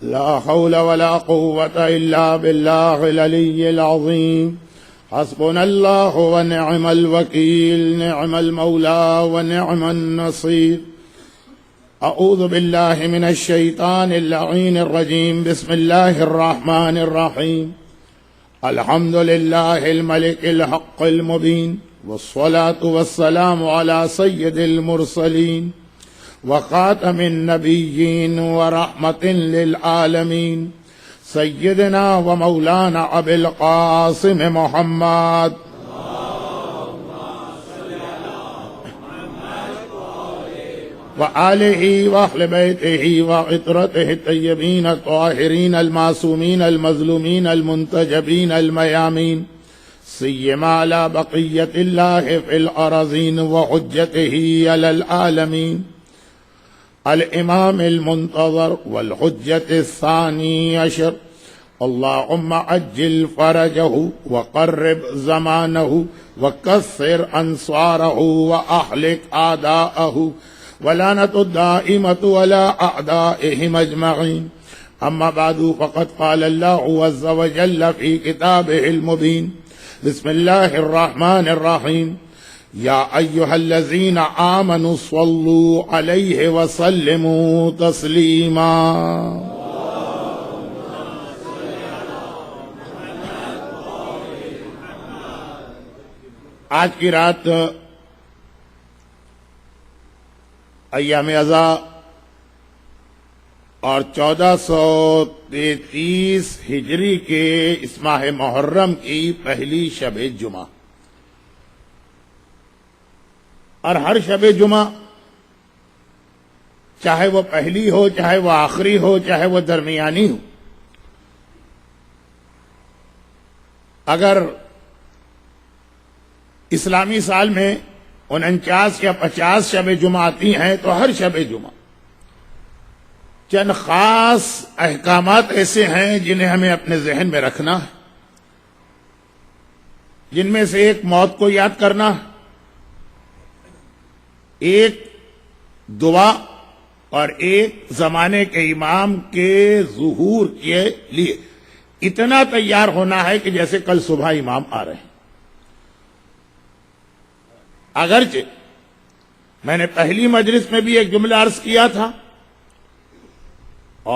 لا حول ولا قوة إلا بالله العلي العظيم حسبنا الله ونعم الوكيل نعم المولى ونعم النصير أعوذ بالله من الشيطان اللعين الرجيم بسم الله الرحمن الرحيم الحمد لله الملك الحق المبين والصلاة والسلام على سيد المرسلين وخاتم النبيين ورحمة للعالمين سيدنا ومولانا أبي القاسم محمد وآله وأهل بيته وعطرته الطيبين الطاهرين المعصومين المظلومين المنتجبين الميامين سيما على بقية الله في الأراضين وحجته على العالمين الإمام المنتظر والحجة الثاني عشر اللهم عجل فرجه وقرب زمانه وكثر أنصاره وأهلك أعداءه ولعنة الدائمة على أعدائهم أجمعين أما بعد فقد قال الله عز وجل في كتابه المبين بسم الله الرحمن الرحيم يا أيها الذين آمنوا صلوا عليه وسلموا تسليما آج کی رات ایام ازا اور 1433 ہجری کے اس ماہ محرم کی پہلی شب جمعہ، اور ہر شب جمعہ چاہے وہ پہلی ہو، چاہے وہ آخری ہو، چاہے وہ درمیانی ہو، اگر اسلامی سال میں 49 یا 50 شب جمعہ آتی ہیں تو ہر شب جمعہ چند خاص احکامات ایسے ہیں جنہیں ہمیں اپنے ذہن میں رکھنا ہے، جن میں سے ایک موت کو یاد کرنا ہے، ایک دعا، اور ایک زمانے کے امام کے ظہور کے لیے اتنا تیار ہونا ہے کہ جیسے کل صبح امام آ رہے ہیں۔ اگرچہ میں نے پہلی مجلس میں بھی ایک جملہ عرض کیا تھا،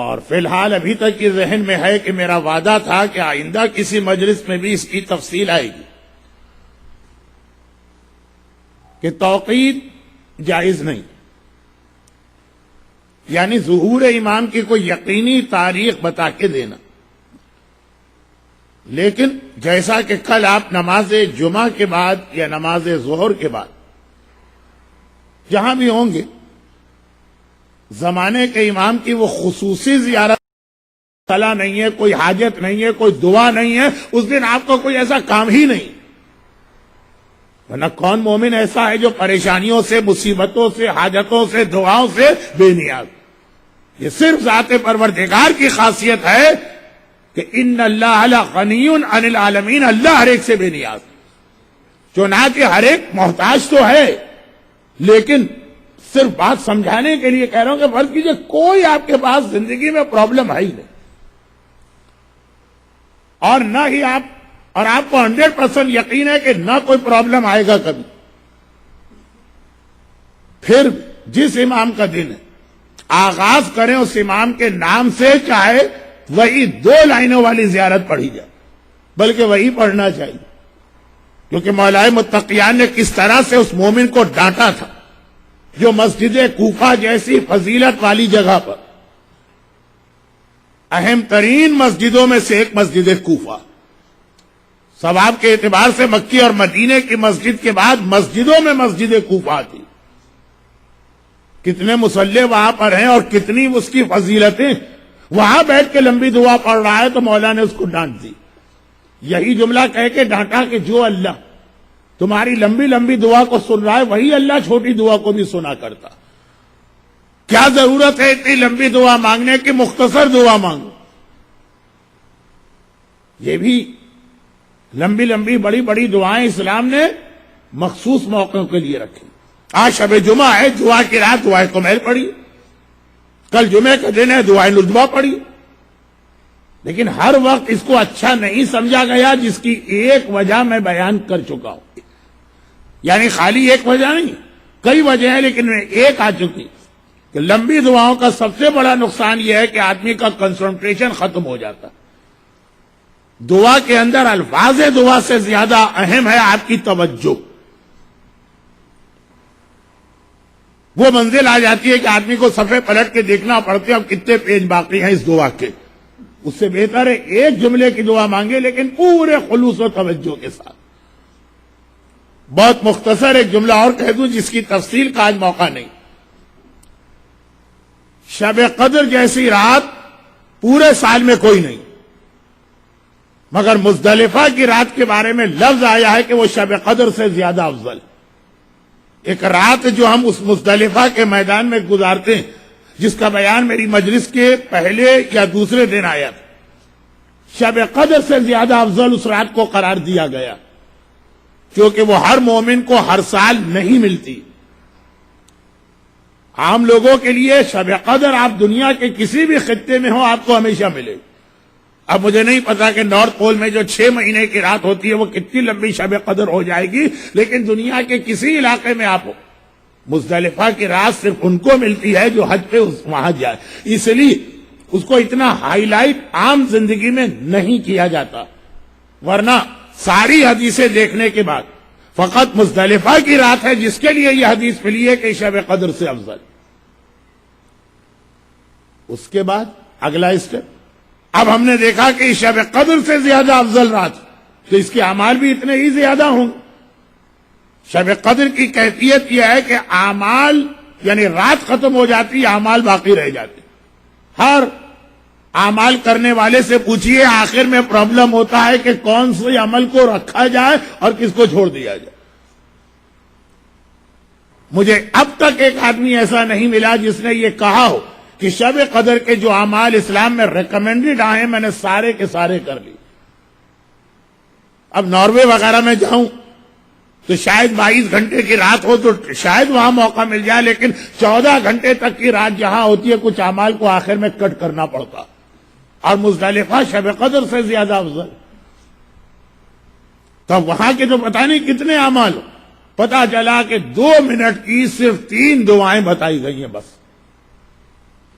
اور فی الحال ابھی تک یہ ذہن میں ہے کہ میرا وعدہ تھا کہ آئندہ کسی مجلس میں بھی اس کی تفصیل آئے گی کہ توقید جائز نہیں، یعنی ظہور امام کی کوئی یقینی تاریخ بتا کے دینا، لیکن جیسا کہ کل آپ نماز جمعہ کے بعد یا نماز ظہر کے بعد جہاں بھی ہوں گے، زمانے کے امام کی وہ خصوصی زیارت صلاح نہیں ہے، کوئی حاجت نہیں ہے، کوئی دعا نہیں ہے، اس دن آپ کو کوئی ایسا کام ہی نہیں، ورنہ کون مومن ایسا ہے جو پریشانیوں سے، مصیبتوں سے، حاجتوں سے، دعاؤں سے بے نیاز؟ یہ صرف ذات پروردگار کی خاصیت ہے کہ ان اللہ غنی عن العالمین، اللہ ہر ایک سے بے نیاز، چنانچہ ہر ایک محتاج تو ہے، لیکن صرف بات سمجھانے کے لیے کہہ رہا ہوں کہ فرض کیجئے کوئی آپ کے پاس زندگی میں پرابلم ہے ہی نہیں، اور نہ ہی آپ کو 100% یقین ہے کہ نہ کوئی پرابلم آئے گا کبھی، پھر جس امام کا دن ہے آغاز کریں اس امام کے نام سے، چاہے وہی 2 لائنوں والی زیارت پڑھی جائے، بلکہ وہی پڑھنا چاہیے، کیونکہ مولائے متقیان نے کس طرح سے اس مومن کو ڈانٹا تھا جو مسجد کوفہ جیسی فضیلت والی جگہ پر، اہم ترین مسجدوں میں سے ایک مسجد کوفہ، ثواب کے اعتبار سے مکی اور مدینے کی مسجد کے بعد مسجدوں میں مسجد کوفہ تھی، کتنے مصلی وہاں پر ہیں اور کتنی اس کی فضیلتیں، وہاں بیٹھ کے لمبی دعا پڑھ رہا ہے تو مولا نے اس کو ڈانٹ دی، یہی جملہ کہہ کے ڈانٹا کہ جو اللہ تمہاری لمبی لمبی دعا کو سن رہا ہے وہی اللہ چھوٹی دعا کو بھی سنا کرتا. کیا ضرورت ہے اتنی لمبی دعا مانگنے کی؟ مختصر دعا مانگو. یہ بھی لمبی لمبی بڑی بڑی دعائیں اسلام نے مخصوص موقعوں کے لیے رکھی. آج شب جمعہ ہے، جمعہ کی رات دعائیں کمیل پڑھی، کل جمعے کا دن ہے دعائیں ندبہ پڑھی. لیکن ہر وقت اس کو اچھا نہیں سمجھا گیا، جس کی ایک وجہ میں بیان کر چکا ہوں. یعنی خالی ایک وجہ نہیں، کئی وجہ ہیں، لیکن ایک آ چکی کہ لمبی دعاؤں کا سب سے بڑا نقصان یہ ہے کہ آدمی کا کنسنٹریشن ختم ہو جاتا. دعا کے اندر الفاظ دعا سے زیادہ اہم ہے آپ کی توجہ. وہ منزل آ جاتی ہے کہ آدمی کو صفحے پلٹ کے دیکھنا پڑتے اب کتنے پیج باقی ہیں اس دعا کے. اس سے بہتر ہے ایک جملے کی دعا مانگے لیکن پورے خلوص و توجہ کے ساتھ. بہت مختصر ایک جملہ اور کہہ دوں جس کی تفصیل کا آج موقع نہیں. شب قدر جیسی رات پورے سال میں کوئی نہیں، مگر مزدلفہ کی رات کے بارے میں لفظ آیا ہے کہ وہ شب قدر سے زیادہ افضل. ایک رات جو ہم اس مزدلفہ کے میدان میں گزارتے ہیں، جس کا بیان میری مجلس کے پہلے یا دوسرے دن آیا تھا، شب قدر سے زیادہ افضل اس رات کو قرار دیا گیا، کیونکہ وہ ہر مومن کو ہر سال نہیں ملتی. عام لوگوں کے لیے شب قدر آپ دنیا کے کسی بھی خطے میں ہو آپ کو ہمیشہ ملے. اب مجھے نہیں پتا کہ نارتھ پول میں جو 6 مہینے کی رات ہوتی ہے وہ کتنی لمبی شب قدر ہو جائے گی، لیکن دنیا کے کسی علاقے میں آپ ہو، مزدلفہ کی رات صرف ان کو ملتی ہے جو حج پہ وہاں جائے. اس لیے اس کو اتنا ہائی لائٹ عام زندگی میں نہیں کیا جاتا. ورنہ ساری حدیثیں دیکھنے کے بعد فقط مزدلفہ کی رات ہے جس کے لیے یہ حدیث ملی ہے کہ شب قدر سے افضل. اس کے بعد اگلا اسٹیپ، اب ہم نے دیکھا کہ شب قدر سے زیادہ افضل رات، تو اس کے اعمال بھی اتنے ہی زیادہ ہوں. شب قدر کی کیفیت یہ ہے کہ اعمال یعنی رات ختم ہو جاتی، اعمال باقی رہ جاتے. ہر اعمال کرنے والے سے پوچھئے آخر میں پرابلم ہوتا ہے کہ کون سے عمل کو رکھا جائے اور کس کو چھوڑ دیا جائے. مجھے اب تک ایک آدمی ایسا نہیں ملا جس نے یہ کہا ہو کہ شب قدر کے جو اعمال اسلام میں ریکمینڈڈ آئے ہیں میں نے سارے کے سارے کر لی. اب ناروے وغیرہ میں جاؤں تو شاید 22 گھنٹے کی رات ہو تو شاید وہاں موقع مل جائے، لیکن 14 گھنٹے تک کی رات جہاں ہوتی ہے کچھ اعمال کو آخر میں کٹ کرنا پڑتا. اور مزدلفہ شب قدر سے زیادہ افضل. تو وہاں کے تو پتہ نہیں کتنے اعمال ہو، پتہ چلا کہ 2 منٹ کی صرف 3 دعائیں بتائی گئی ہیں بس.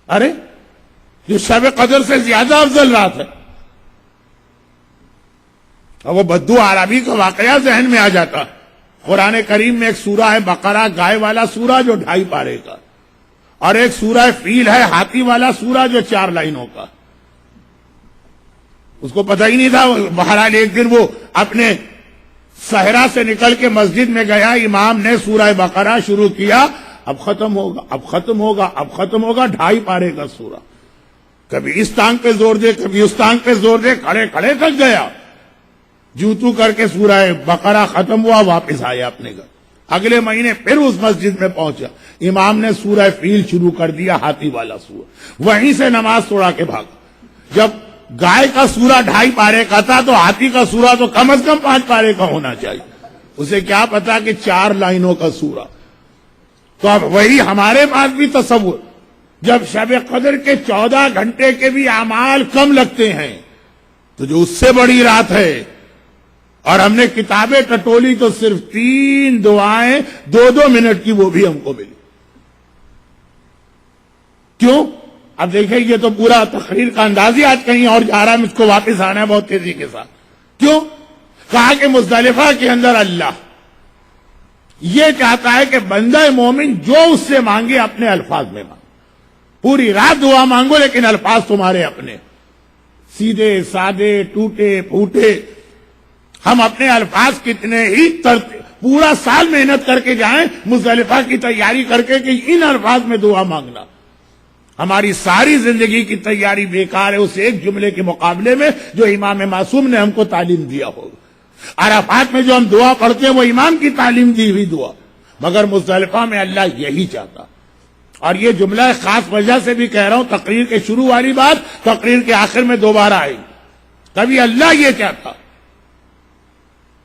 ارے جو شب قدر سے زیادہ افضل رات ہے، اور وہ بدو عربی کا واقعہ ذہن میں آ جاتا. قرآن کریم میں ایک سورہ ہے بقرہ، گائے والا سورہ جو 2.5 پارے کا، اور ایک سورہ فیل ہے ہاتھی والا سورہ جو 4 لائنوں کا. اس کو پتہ ہی نہیں تھا. بہرحال ایک دن وہ اپنے صحرا سے نکل کے مسجد میں گیا، امام نے سورہ بقرہ شروع کیا، اب ختم ہوگا اب ختم ہوگا اب ختم ہوگا، 2.5 پارے کا سورہ. کبھی اس ٹانگ پہ زور دے کبھی اس ٹانگ پہ زور دے، کھڑے کھڑے تھک گیا. جوتو کر کے سورہ بقرہ ختم ہوا، واپس آیا اپنے گھر. اگلے مہینے پھر اس مسجد میں پہنچا، امام نے سورہ فیل شروع کر دیا، ہاتھی والا سورہ. وہیں سے نماز توڑا کے بھاگا. جب گائے کا سورہ 2.5 پارے کا تھا تو ہاتھی کا سورہ تو کم از کم 5 پارے کا ہونا چاہیے. اسے کیا پتا کہ 4 لائنوں کا سورہ. تو اب وہی ہمارے پاس بھی تصور، جب شب قدر کے 14 گھنٹے کے بھی اعمال کم لگتے ہیں تو جو اس سے بڑی رات ہے، اور ہم نے کتابیں ٹٹولی تو صرف 3 دعائیں 2-2 منٹ کی وہ بھی ہم کو ملی. کیوں؟ اب دیکھیں یہ تو پورا تقریر کا انداز ہی آج کہیں اور جا رہا ہے، مجھ کو واپس آنا ہے بہت تیزی کے ساتھ. کیوں؟ کہا کہ مزدلفہ کے اندر اللہ یہ چاہتا ہے کہ بندہ مومن جو اس سے مانگے اپنے الفاظ میں مانگے. پوری رات دعا مانگو لیکن الفاظ تمہارے اپنے، سیدھے سادے ٹوٹے پھوٹے. ہم اپنے الفاظ کتنے ہی پورا سال محنت کر کے جائیں مزدلفہ کی تیاری کر کے کہ ان الفاظ میں دعا مانگنا. ہماری ساری زندگی کی تیاری بیکار ہے اس ایک جملے کے مقابلے میں جو امام معصوم نے ہم کو تعلیم دیا ہوگا۔ عرفات میں جو ہم دعا پڑھتے ہیں وہ امام کی تعلیم دی ہوئی دعا، مگر مزدلفہ میں اللہ یہی چاہتا۔ اور یہ جملہ خاص وجہ سے بھی کہہ رہا ہوں، تقریر کے شروع والی بات تقریر کے آخر میں دوبارہ آئی۔ کبھی اللہ یہ چاہتا،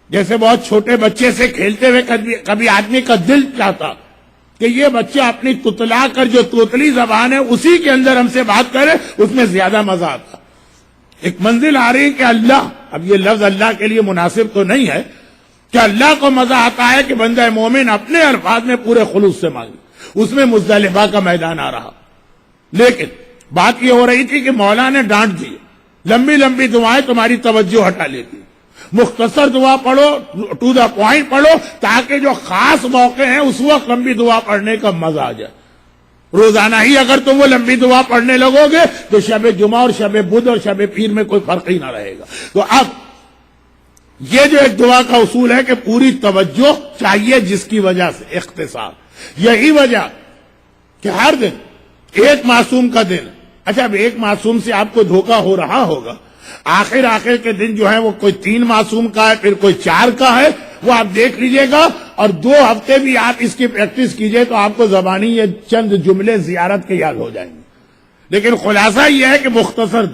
جیسے بہت چھوٹے بچے سے کھیلتے ہوئے کبھی آدمی کا دل چاہتا کہ یہ بچہ اپنی تتلا کر جو توتلی زبان ہے اسی کے اندر ہم سے بات کرے، اس میں زیادہ مزہ آتا۔ ایک منزل آ رہی ہے کہ اللہ، اب یہ لفظ اللہ کے لیے مناسب تو نہیں ہے کہ اللہ کو مزہ آتا ہے کہ بندہ مومن اپنے الفاظ میں پورے خلوص سے مانگے، اس میں مزدلفہ کا میدان آ رہا۔ لیکن بات یہ ہو رہی تھی کہ مولا نے ڈانٹ دی، لمبی لمبی دعائیں تمہاری توجہ ہٹا لیتی، مختصر دعا پڑھو، ٹو دا پوائنٹ پڑھو، تاکہ جو خاص موقع ہیں اس وقت لمبی دعا پڑھنے کا مزہ آ جائے۔ روزانہ ہی اگر تم وہ لمبی دعا پڑھنے لگو گے تو شب جمعہ اور شب بدھ اور شب پیر میں کوئی فرق ہی نہ رہے گا۔ تو اب یہ جو ایک دعا کا اصول ہے کہ پوری توجہ چاہیے، جس کی وجہ سے اختصار، یہی وجہ کہ ہر دن ایک معصوم کا دن، اچھا اب ایک معصوم سے آپ کو دھوکہ ہو رہا ہوگا، آخر کے دن جو ہے وہ کوئی 3 معصوم کا ہے، پھر کوئی 4 کا ہے، وہ آپ دیکھ لیجئے گا، اور 2 ہفتے بھی آپ اس کی پریکٹس کیجئے تو آپ کو زبانی یہ چند جملے زیارت کے یاد ہو جائیں گے۔ لیکن خلاصہ یہ ہے کہ مختصر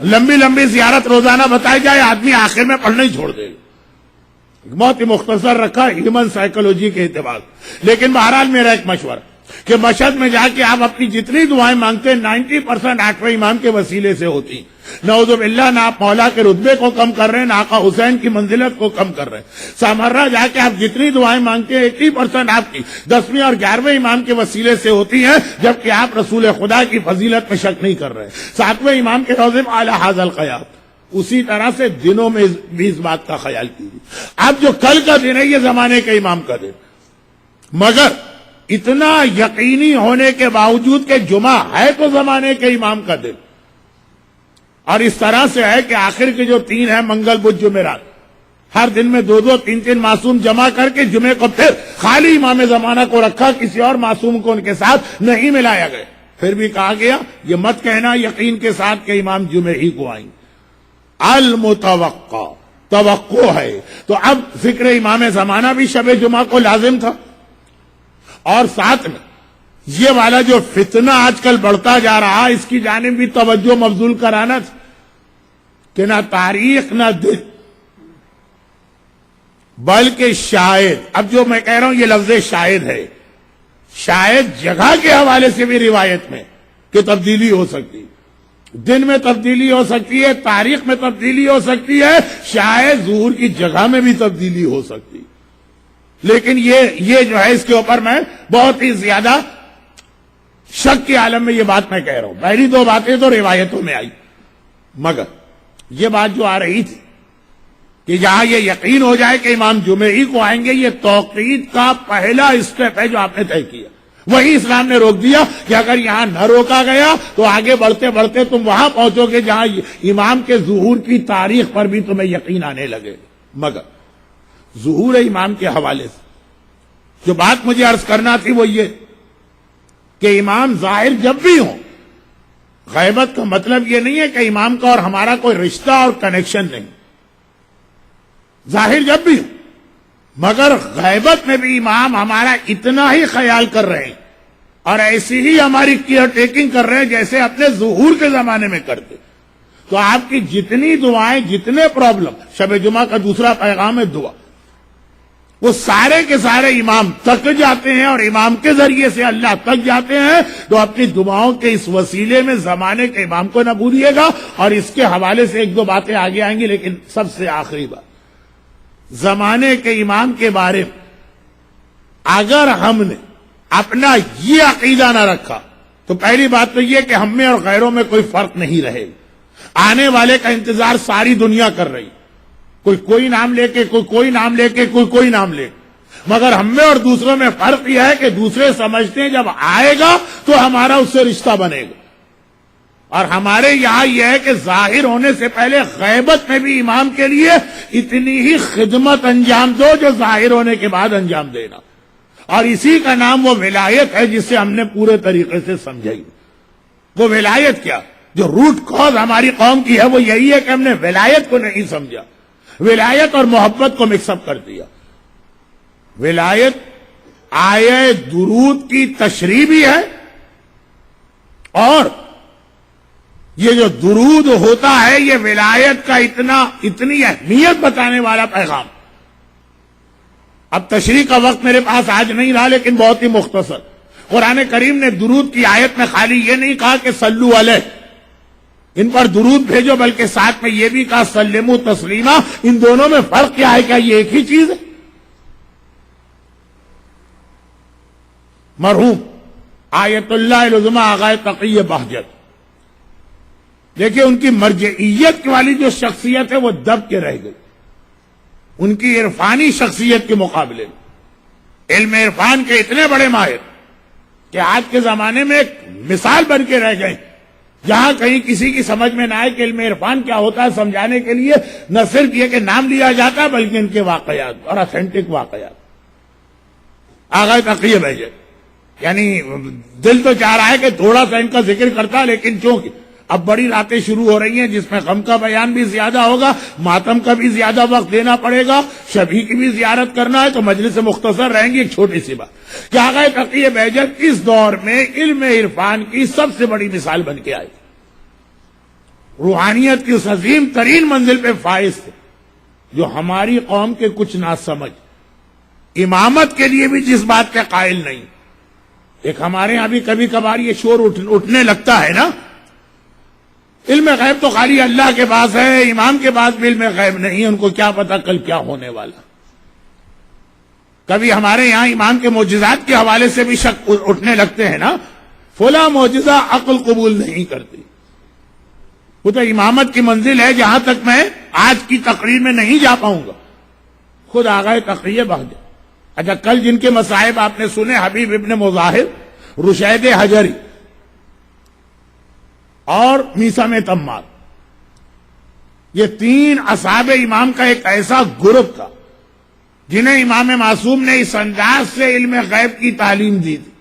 لمبی لمبی زیارت روزانہ بتائی جائے، آدمی آخر میں پڑھنا ہی چھوڑ دے گا۔ بہت ہی مختصر رکھا ہیومن سائیکولوجی کے اعتبار، لیکن بہرحال میرا ایک مشورہ کہ مشہد میں جا کے آپ اپنی جتنی دعائیں مانگتے ہیں 90% آٹھویں امام کے وسیلے سے ہوتی۔ نعوذ باللہ، نہ آپ مولا کے رتبے کو کم کر رہے ہیں، نہ آقا حسین کی منزلت کو کم کر رہے ہیں۔ سامرہ جا کے آپ جتنی دعائیں مانگتے ہیں 80% آپ کی 10ویں اور 11ویں امام کے وسیلے سے ہوتی ہیں، جبکہ آپ رسول خدا کی فضیلت میں شک نہیں کر رہے۔ 7ویں امام کے روضے میں اعلی حاضر القیام۔ اسی طرح سے دنوں میں بھی اس بات کا خیال کیجیے۔ اب جو کل کا دن ہے یہ زمانے کے امام کا دن، مگر اتنا یقینی ہونے کے باوجود کہ جمعہ ہے تو زمانے کے امام کا دن، اور اس طرح سے ہے کہ آخر کے جو 3 ہیں منگل بدھ جمعرات، ہر دن میں 2 3 معصوم جمع کر کے جمعے کو پھر خالی امام زمانہ کو رکھا، کسی اور معصوم کو ان کے ساتھ نہیں ملایا گیا۔ پھر بھی کہا گیا یہ مت کہنا یقین کے ساتھ کہ امام جمعے ہی کو آئیں، المتوقع، توقع ہے۔ تو اب ذکر امام زمانہ بھی شب جمعہ کو لازم تھا، اور ساتھ میں یہ والا جو فتنہ آج کل بڑھتا جا رہا، اس کی جانب بھی توجہ مبذول کرانا تھا کہ نہ تاریخ نہ دن، بلکہ شاید، اب جو میں کہہ رہا ہوں یہ لفظ شاید ہے، شاید جگہ کے حوالے سے بھی روایت میں کہ تبدیلی ہو سکتی، دن میں تبدیلی ہو سکتی ہے، تاریخ میں تبدیلی ہو سکتی ہے، شاید ظہور کی جگہ میں بھی تبدیلی ہو سکتی۔ لیکن یہ جو ہے اس کے اوپر میں بہت ہی زیادہ شک کے عالم میں یہ بات میں کہہ رہا ہوں۔ پہلی 2 باتیں تو روایتوں میں آئی، مگر یہ بات جو آ رہی تھی کہ جہاں یہ یقین ہو جائے کہ امام جمعے ہی کو آئیں گے، یہ توقید کا پہلا اسٹیپ ہے جو آپ نے طے کیا۔ وہی اسلام نے روک دیا کہ اگر یہاں نہ روکا گیا تو آگے بڑھتے بڑھتے تم وہاں پہنچو گے جہاں امام کے ظہور کی تاریخ پر بھی تمہیں یقین آنے لگے۔ مگر ظہور امام کے حوالے سے جو بات مجھے عرض کرنا تھی وہ یہ کہ امام ظاہر جب بھی ہوں، غیبت کا مطلب یہ نہیں ہے کہ امام کا اور ہمارا کوئی رشتہ اور کنیکشن نہیں، ظاہر جب بھی ہوں، مگر غیبت میں بھی امام ہمارا اتنا ہی خیال کر رہے ہیں اور ایسی ہی ہماری کیئر ٹیکنگ کر رہے ہیں جیسے اپنے ظہور کے زمانے میں کرتے۔ تو آپ کی جتنی دعائیں، جتنے پرابلم، شب جمعہ کا دوسرا پیغام ہے دعا، وہ سارے کے سارے امام تک جاتے ہیں اور امام کے ذریعے سے اللہ تک جاتے ہیں۔ تو اپنی دعاؤں کے اس وسیلے میں زمانے کے امام کو نہ بھولیے گا، اور اس کے حوالے سے 1 2 باتیں آگے آئیں گی، لیکن سب سے آخری بات، زمانے کے امام کے بارے میں اگر ہم نے اپنا یہ عقیدہ نہ رکھا تو پہلی بات تو یہ کہ ہم میں اور غیروں میں کوئی فرق نہیں رہے گا۔ آنے والے کا انتظار ساری دنیا کر رہی، کوئی نام لے کے، کوئی نام لے کے، کوئی نام لے، مگر ہم میں اور دوسروں میں فرق یہ ہے کہ دوسرے سمجھتے ہیں جب آئے گا تو ہمارا اس سے رشتہ بنے گا، اور ہمارے یہاں یہ ہے کہ ظاہر ہونے سے پہلے غیبت میں بھی امام کے لیے اتنی ہی خدمت انجام دو جو ظاہر ہونے کے بعد انجام دینا، اور اسی کا نام وہ ولایت ہے جسے ہم نے پورے طریقے سے سمجھائی۔ وہ ولایت کیا؟ جو روٹ کاز ہماری قوم کی ہے وہ یہی ہے کہ ہم نے ولایت کو نہیں سمجھا، ولایت اور محبت کو مکس اپ کر دیا۔ ولایت آیے درود کی تشریح بھی ہے، اور یہ جو درود ہوتا ہے یہ ولایت کا اتنی اہمیت بتانے والا پیغام۔ اب تشریح کا وقت میرے پاس آج نہیں رہا، لیکن بہت ہی مختصر۔ قرآن کریم نے درود کی آیت میں خالی یہ نہیں کہا کہ صلو علیہ، ان پر درود بھیجو، بلکہ ساتھ میں یہ بھی کہا سلموا تسلیما۔ ان دونوں میں فرق کیا ہے؟ کیا یہ ایک ہی چیز ہے؟ مرحوم آیت اللہ العظمی آغا تقی بہجت، دیکھیں ان کی مرجعیت والی جو شخصیت ہے وہ دب کے رہ گئی ان کی عرفانی شخصیت کے مقابلے میں۔ علم عرفان کے اتنے بڑے ماہر کہ آج کے زمانے میں ایک مثال بن کے رہ گئے، جہاں کہیں کسی کی سمجھ میں نہ آئے کہ علم عرفان کیا ہوتا ہے، سمجھانے کے لیے نہ صرف یہ کہ نام لیا جاتا ہے بلکہ ان کے واقعات اور اتھینٹک واقعات۔ آغا تقی بہجت یعنی دل تو چاہ رہا ہے کہ تھوڑا سا ان کا ذکر کرتا، لیکن چونکہ اب بڑی راتیں شروع ہو رہی ہیں جس میں غم کا بیان بھی زیادہ ہوگا، ماتم کا بھی زیادہ وقت دینا پڑے گا، شبیہ کی بھی زیارت کرنا ہے، تو مجلس مختصر رہیں گی۔ ایک چھوٹی سی بات کہ آغا تقی بہجت اس دور میں علم عرفان کی سب سے بڑی مثال بن کے آئی، روحانیت کی اس عظیم ترین منزل پہ فائز تھے جو ہماری قوم کے کچھ نہ سمجھ امامت کے لیے بھی جس بات کے قائل نہیں۔ ایک ہمارے ہاں بھی کبھی کبھار یہ شور اٹھنے لگتا ہے نا، علم غیب تو خالی اللہ کے پاس ہے، امام کے پاس بھی علم غیب نہیں ہے، ان کو کیا پتا کل کیا ہونے والا۔ کبھی ہمارے یہاں امام کے معجزات کے حوالے سے بھی شک اٹھنے لگتے ہیں نا، فلاں معجزہ عقل قبول نہیں کرتی۔ وہ تو امامت کی منزل ہے جہاں تک میں آج کی تقریر میں نہیں جا پاؤں گا۔ خود آغا تقی بہجت، اچھا کل جن کے مصائب آپ نے سنے، حبیب ابن مظاہر، رشید حجری اور میثم تمار، یہ تین اصحاب امام کا ایک ایسا گروپ تھا جنہیں امام معصوم نے اس انداز سے علم غیب کی تعلیم دی تھی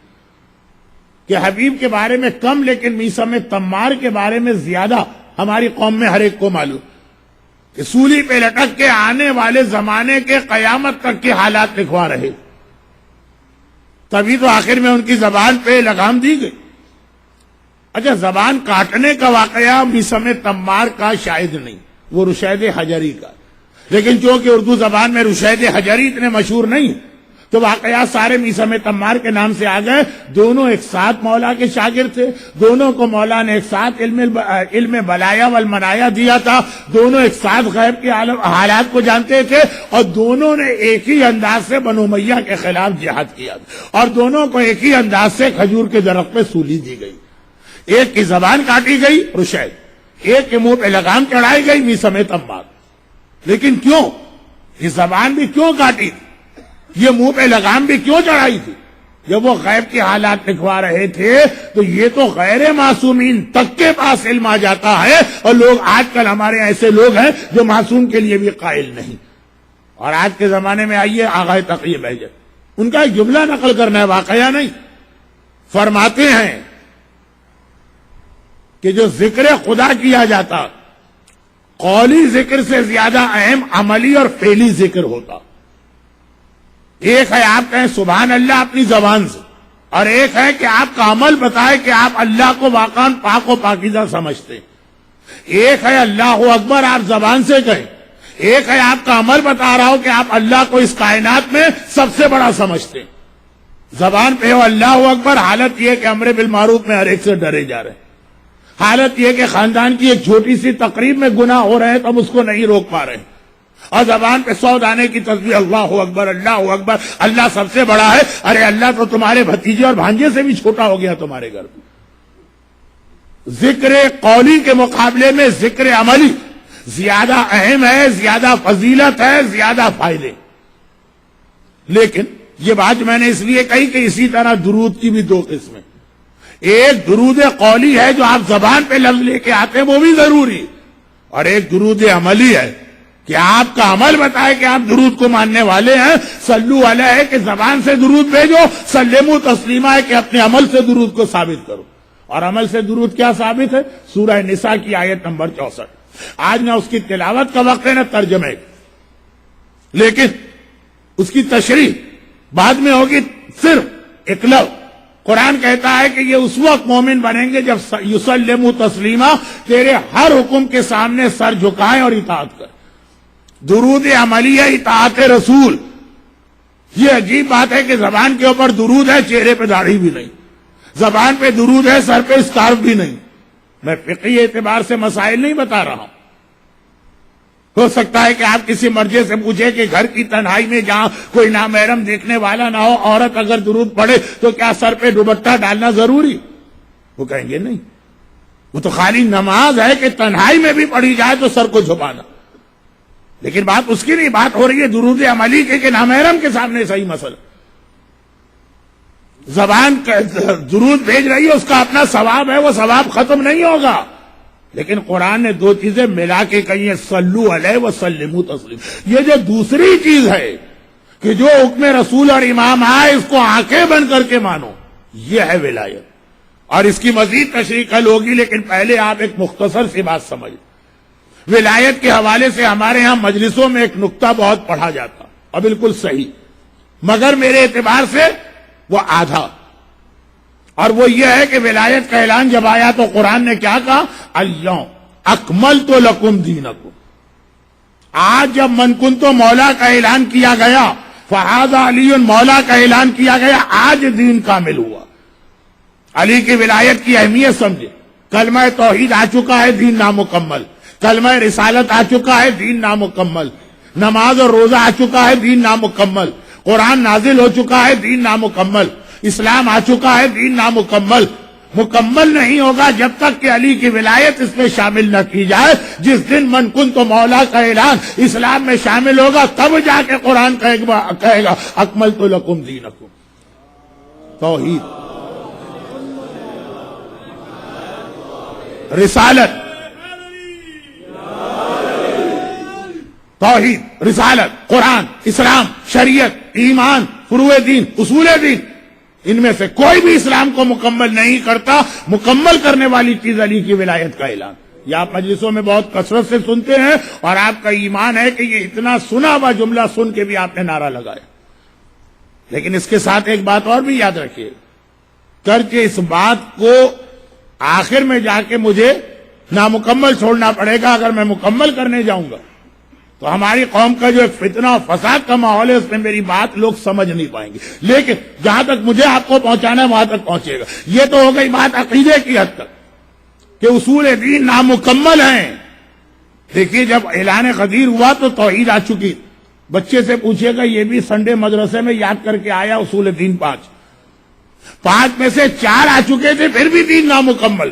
کہ حبیب کے بارے میں کم لیکن میثم تمار کے بارے میں زیادہ ہماری قوم میں ہر ایک کو معلوم کہ سولی پہ لٹک کے آنے والے زمانے کے قیامت تک کے حالات لکھوا رہے، تبھی تو آخر میں ان کی زبان پہ لگام دی گئی۔ اچھا زبان کاٹنے کا واقعہ میثم تمار کا شاید نہیں، وہ رشید حجری کا، لیکن چونکہ اردو زبان میں رشید حجری اتنے مشہور نہیں تو واقعات سارے میثم تمار کے نام سے آ گئے۔ دونوں ایک ساتھ مولا کے شاگرد تھے، دونوں کو مولا نے ایک ساتھ علم بلایا والمنایا دیا تھا، دونوں ایک ساتھ غیب کے حالات کو جانتے تھے، اور دونوں نے ایک ہی انداز سے بنو امیہ کے خلاف جہاد کیا، اور دونوں کو ایک ہی انداز سے کھجور کے درخت پہ سولی دی گئی۔ ایک کی زبان کاٹی گئی رشید، ایک کے منہ پہ لگام چڑھائی گئی میثم تمار۔ لیکن کیوں؟ یہ زبان بھی کیوں کاٹی تھی؟ یہ منہ پہ لگام بھی کیوں چڑھائی تھی؟ جب وہ غیب کے حالات لکھوا رہے تھے تو یہ تو غیر معصومین تک کے پاس علم آ جاتا ہے، اور لوگ آج کل ہمارے ایسے لوگ ہیں جو معصوم کے لیے بھی قائل نہیں۔ اور آج کے زمانے میں آئیے آغا تقی بہجت، ان کا ایک جملہ نقل کرنا ہے، واقعہ نہیں، فرماتے ہیں کہ جو ذکر خدا کیا جاتا قولی ذکر سے زیادہ اہم عملی اور فعلی ذکر ہوتا۔ ایک ہے آپ کہیں سبحان اللہ اپنی زبان سے، اور ایک ہے کہ آپ کا عمل بتائے کہ آپ اللہ کو واقعاً پاک و پاکیزہ سمجھتے ہیں۔ ایک ہے اللہ اکبر آپ زبان سے کہیں، ایک ہے آپ کا عمل بتا رہا ہو کہ آپ اللہ کو اس کائنات میں سب سے بڑا سمجھتے ہیں۔ زبان پہ ہو اللہ اکبر، حالت یہ کہ امر بالمعروف میں ہر ایک سے ڈرے جا رہے ہیں، حالت یہ کہ خاندان کی ایک چھوٹی سی تقریب میں گناہ ہو رہے ہیں تو ہم اس کو نہیں روک پا رہے ہیں، اور زبان پہ 100 دانے کی تسبیح اللہ اکبر اللہ اکبر، اللہ سب سے بڑا ہے، ارے اللہ تو تمہارے بھتیجے اور بھانجے سے بھی چھوٹا ہو گیا تمہارے گھر میں۔ ذکر قولی کے مقابلے میں ذکر عملی زیادہ اہم ہے، زیادہ فضیلت ہے، زیادہ فائدے۔ لیکن یہ بات میں نے اس لیے کہی کہ اسی طرح درود کی بھی دو قسمیں، ایک درود قولی ہے جو آپ زبان پہ لفظ لے کے آتے ہیں وہ بھی ضروری، اور ایک درود عملی ہے کہ آپ کا عمل بتائے کہ آپ درود کو ماننے والے ہیں۔ صلو علیہ ہے کہ زبان سے درود بھیجو، سلموا تسلیما ہے کہ اپنے عمل سے درود کو ثابت کرو۔ اور عمل سے درود کیا ثابت ہے؟ سورہ نساء کی آیت نمبر 64. آج نہ اس کی تلاوت کا وقت ہے نہ ترجمے کا، لیکن اس کی تشریح بعد میں ہوگی. صرف ایک لفظ قرآن کہتا ہے کہ یہ اس وقت مومن بنیں گے جب یسلموا تسلیما، تیرے ہر حکم کے سامنے سر جھکائیں اور اطاعت کریں. درود عملیہ اطاعت رسول. یہ عجیب بات ہے کہ زبان کے اوپر درود ہے، چہرے پہ داڑھی بھی نہیں. زبان پہ درود ہے، سر پہ اسکارف بھی نہیں. میں فقہی اعتبار سے مسائل نہیں بتا رہا ہوں. ہو سکتا ہے کہ آپ کسی مرجع سے پوچھیں کہ گھر کی تنہائی میں جہاں کوئی نامحرم دیکھنے والا نہ ہو، عورت اگر درود پڑھے تو کیا سر پہ دوپٹہ ڈالنا ضروری؟ وہ کہیں گے نہیں، وہ تو خالی نماز ہے کہ تنہائی میں بھی پڑھی جائے تو سر کو جھپانا. لیکن بات اس کی نہیں، بات ہو رہی ہے درود عملی کے کہ نامحرم کے سامنے. صحیح مسئلہ. زبان درود بھیج رہی ہے، اس کا اپنا ثواب ہے، وہ ثواب ختم نہیں ہوگا. لیکن قرآن نے دو چیزیں ملا کے کہی ہیں، صلو علیہ وسلموا تسلیما. یہ جو دوسری چیز ہے کہ جو حکم رسول اور امام آئے اس کو آنکھیں بند کر کے مانو، یہ ہے ولایت. اور اس کی مزید تشریح کل ہوگی، لیکن پہلے آپ ایک مختصر سی بات سمجھ. ولایت کے حوالے سے ہمارے ہاں مجلسوں میں ایک نقطہ بہت پڑھا جاتا اور بالکل صحیح، مگر میرے اعتبار سے وہ آدھا. اور وہ یہ ہے کہ ولایت کا اعلان جب آیا تو قرآن نے کیا کہا؟ الیوم اکملت لکم دینکم. آج جب من کنت مولا کا اعلان کیا گیا، فہذا علی مولا کا اعلان کیا گیا، آج دین کامل ہوا. علی کی ولایت کی اہمیت سمجھے. کلمہ توحید آ چکا ہے، دین نامکمل. کلمہ رسالت آ چکا ہے، دین نامکمل. نماز اور روزہ آ چکا ہے، دین نامکمل. قرآن نازل ہو چکا ہے، دین نامکمل. اسلام آ چکا ہے، دین نامکمل. مکمل نہیں ہوگا جب تک کہ علی کی ولایت اس میں شامل نہ کی جائے. جس دن من کن تو مولا کا اعلان اسلام میں شامل ہوگا تب جا کے قرآن کہے گا اکملت لکم دینکم. توحید، رسالت، توحید، رسالت، قرآن، اسلام، شریعت، ایمان، فروع دین، اصول دین، ان میں سے کوئی بھی اسلام کو مکمل نہیں کرتا. مکمل کرنے والی چیز علی کی ولایت کا اعلان. یہ آپ مجلسوں میں بہت کثرت سے سنتے ہیں اور آپ کا ایمان ہے کہ یہ اتنا سنا ہوا جملہ سن کے بھی آپ نے نعرہ لگایا. لیکن اس کے ساتھ ایک بات اور بھی یاد رکھیے، کرچہ اس بات کو آخر میں جا کے مجھے نامکمل چھوڑنا پڑے گا. اگر میں مکمل کرنے جاؤں گا تو ہماری قوم کا جو فتنہ و فساد کا ماحول ہے اس میں میری بات لوگ سمجھ نہیں پائیں گے. لیکن جہاں تک مجھے آپ کو پہنچانا ہے وہاں تک پہنچے گا. یہ تو ہو گئی بات عقیدے کی حد تک کہ اصول دین نامکمل ہیں. دیکھیے جب اعلان غدیر ہوا تو توحید آ چکی. بچے سے پوچھے گا، یہ بھی سنڈے مدرسے میں یاد کر کے آیا اصول دین 5 میں سے 4 آ چکے تھے، پھر بھی دین نامکمل.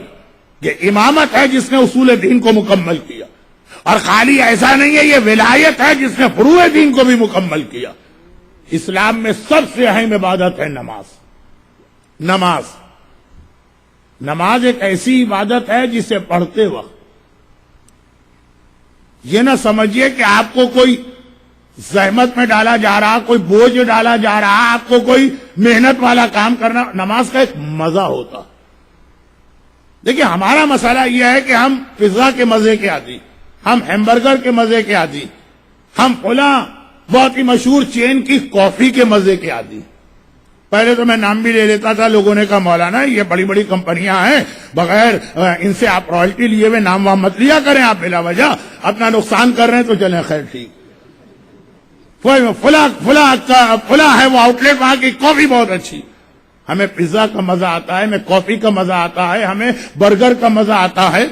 یہ امامت ہے جس نے اصول دین کو مکمل کیا. اور خالی ایسا نہیں ہے، یہ ولایت ہے جس نے فروع دین کو بھی مکمل کیا. اسلام میں سب سے اہم عبادت ہے نماز. نماز ایک ایسی عبادت ہے جسے پڑھتے وقت یہ نہ سمجھیے کہ آپ کو کوئی زحمت میں ڈالا جا رہا، کوئی بوجھ ڈالا جا رہا، آپ کو کوئی محنت والا کام کرنا. نماز کا ایک مزہ ہوتا. دیکھیں ہمارا مسئلہ یہ ہے کہ ہم پزا کے مزے کے عادی، ہم ہیمبرگر کے مزے کے عادی، ہم فلاں بہت ہی مشہور چین کی کافی کے مزے کے عادی. پہلے تو میں نام بھی لے لیتا تھا، لوگوں نے کہا مولانا یہ بڑی بڑی کمپنیاں ہیں، بغیر ان سے آپ رائلٹی لیے ہوئے نام وام مت لیا کریں، آپ بلا وجہ اپنا نقصان کر رہے ہیں. تو چلیں خیر ٹھیک، فلاں ہے وہ آؤٹ لیٹ، وہاں کی کافی بہت اچھی. ہمیں پیزا کا مزہ آتا ہے، ہمیں کافی کا مزہ آتا ہے، ہمیں برگر کا مزہ آتا ہے.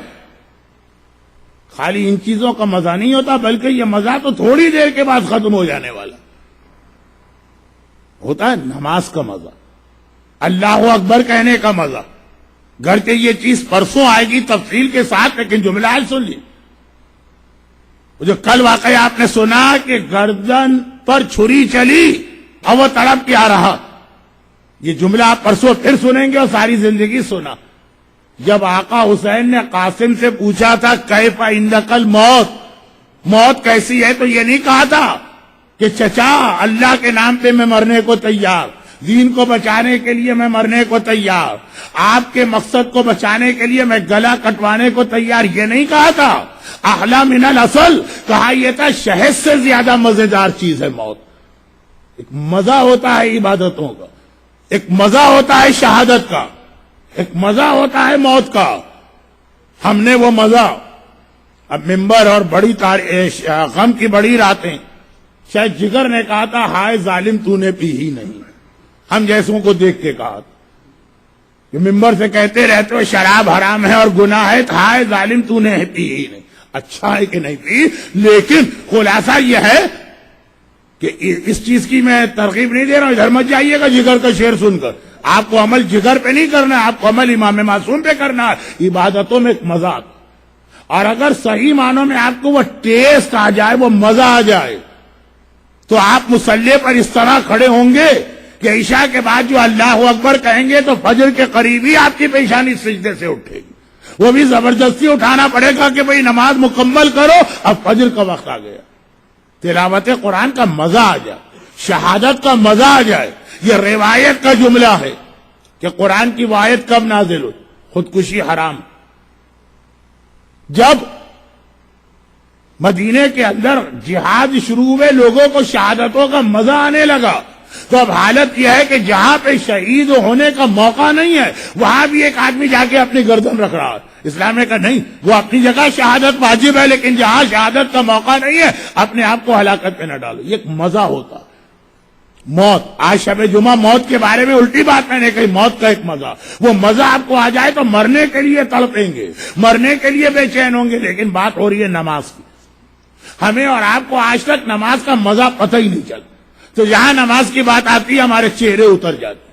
خالی ان چیزوں کا مزہ نہیں ہوتا، بلکہ یہ مزہ تو تھوڑی دیر کے بعد ختم ہو جانے والا ہوتا ہے. نماز کا مزہ، اللہ اکبر کہنے کا مزہ. گرچہ یہ چیز پرسوں آئے گی تفصیل کے ساتھ، لیکن جملہ آج سن لی. جو کل واقعہ آپ نے سنا کہ گردن پر چھری چلی اور وہ تڑپ کے آ رہا، یہ جملہ آپ پرسوں پھر سنیں گے اور ساری زندگی سنا. جب آقا حسین نے قاسم سے پوچھا تھا کیف عندک الموت، موت کیسی ہے، تو یہ نہیں کہا تھا کہ چچا اللہ کے نام پہ میں مرنے کو تیار، دین کو بچانے کے لیے میں مرنے کو تیار، آپ کے مقصد کو بچانے کے لیے میں گلا کٹوانے کو تیار، یہ نہیں کہا تھا۔ احلی من الاصل، کہا یہ تھا شہد سے زیادہ مزیدار چیز ہے موت۔ ایک مزہ ہوتا ہے عبادتوں کا، ایک مزہ ہوتا ہے شہادت کا، ایک مزہ ہوتا ہے موت کا۔ ہم نے وہ مزہ، اب ممبر اور بڑی غم کی بڑی راتیں، شاید جگر نے کہا تھا ہائے ظالم تو نے پی ہی نہیں، ہم جیسوں کو دیکھ کے کہا تھا کہ ممبر سے کہتے رہتے ہو شراب حرام ہے اور گناہ ہے، ہائے ظالم تو نے پی ہی نہیں۔ اچھا ہے کہ نہیں پی، لیکن خلاصہ یہ ہے کہ اس چیز کی میں ترغیب نہیں دے رہا ہوں، ادھر مت جائیے گا جگر کا شعر سن کر۔ آپ کو عمل جگر پہ نہیں کرنا ہے، آپ کو عمل امام معصوم پہ کرنا ہے۔ عبادتوں میں ایک مزہ آتا، اور اگر صحیح معنوں میں آپ کو وہ ٹیسٹ آ جائے، وہ مزہ آ جائے، تو آپ مصلی پر اس طرح کھڑے ہوں گے کہ عشاء کے بعد جو اللہ اکبر کہیں گے تو فجر کے قریب ہی آپ کی پیشانی سجدے سے اٹھے گی، وہ بھی زبردستی اٹھانا پڑے گا کہ بھئی نماز مکمل کرو، اب فجر کا وقت آ گیا۔ تلاوت قرآن کا مزہ آ جائے، شہادت کا مزہ آ جائے۔ یہ روایت کا جملہ ہے کہ قرآن کی آیت کب نازل ہوئی؟ خودکشی حرام، جب مدینے کے اندر جہاد شروع ہوئے، لوگوں کو شہادتوں کا مزہ آنے لگا، تو اب حالت یہ ہے کہ جہاں پہ شہید ہونے کا موقع نہیں ہے، وہاں بھی ایک آدمی جا کے اپنی گردن رکھ رہا ہے۔ اسلام نے کہا نہیں، وہ اپنی جگہ شہادت واجب ہے، لیکن جہاں شہادت کا موقع نہیں ہے اپنے آپ کو ہلاکت پہ نہ ڈالو۔ یہ ایک مزہ ہوتا ہے۔ موت، آج شب جمعہ موت کے بارے میں الٹی بات میں نے کہی، موت کا ایک مزہ، وہ مزہ آپ کو آ جائے تو مرنے کے لیے تڑپیں گے، مرنے کے لیے بے چین ہوں گے۔ لیکن بات ہو رہی ہے نماز کی، ہمیں اور آپ کو آج تک نماز کا مزہ پتہ ہی نہیں چلتا، تو جہاں نماز کی بات آتی ہے ہمارے چہرے اتر جاتے۔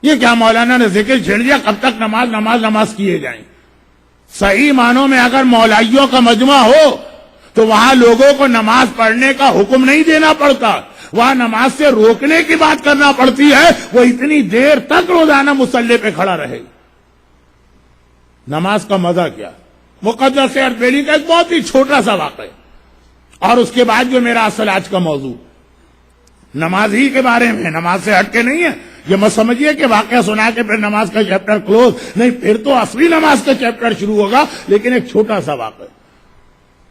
یہ کیا مولانا نے ذکر چھیڑ دیا، کب تک نماز نماز نماز کیے جائیں؟ صحیح معنوں میں اگر مولائیوں کا مجمع ہو تو وہاں لوگوں کو نماز پڑھنے کا حکم نہیں دینا پڑتا، وہاں نماز سے روکنے کی بات کرنا پڑتی ہے۔ وہ اتنی دیر تک روزانہ مصلی پہ کھڑا رہے، نماز کا مزہ کیا؟ مقدس اردبیلی کا ایک بہت ہی چھوٹا سا واقعہ، اور اس کے بعد جو میرا اصل آج کا موضوع نماز ہی کے بارے میں، نماز سے ہٹ کے نہیں ہے۔ یہ مت سمجھیے کہ واقعہ سنا کے پھر نماز کا چیپٹر کلوز، نہیں، پھر تو اصلی نماز کا چیپٹر شروع ہوگا، لیکن ایک چھوٹا سا واقعہ۔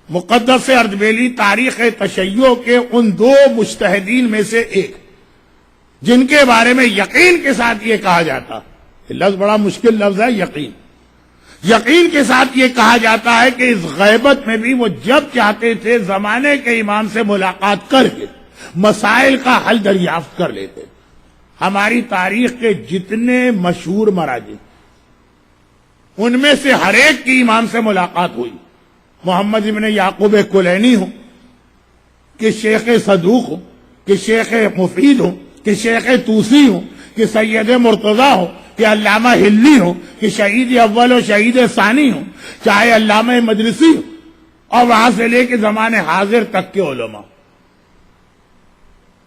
مقدس اردبیلی تاریخ تشیع کے ان دو مجتہدین میں سے ایک، جن کے بارے میں یقین کے ساتھ یہ کہا جاتا، یہ لفظ بڑا مشکل لفظ ہے، یقین کے ساتھ یہ کہا جاتا ہے کہ اس غیبت میں بھی وہ جب چاہتے تھے زمانے کے امام سے ملاقات کر کے مسائل کا حل دریافت کر لیتے۔ ہماری تاریخ کے جتنے مشہور مراجع، ان میں سے ہر ایک کی امام سے ملاقات ہوئی، محمد ابن یعقوب کلینی ہو، کہ شیخ صدوق ہو، کہ شیخ مفید ہو، کہ شیخ توسی ہو، کہ سید مرتضی ہو، کہ علامہ ہلی ہو، کہ شہید اول و شہید ثانی ہو، چاہے علامہ مجلسی ہو، اور وہاں سے لے کے زمانے حاضر تک کے علماء۔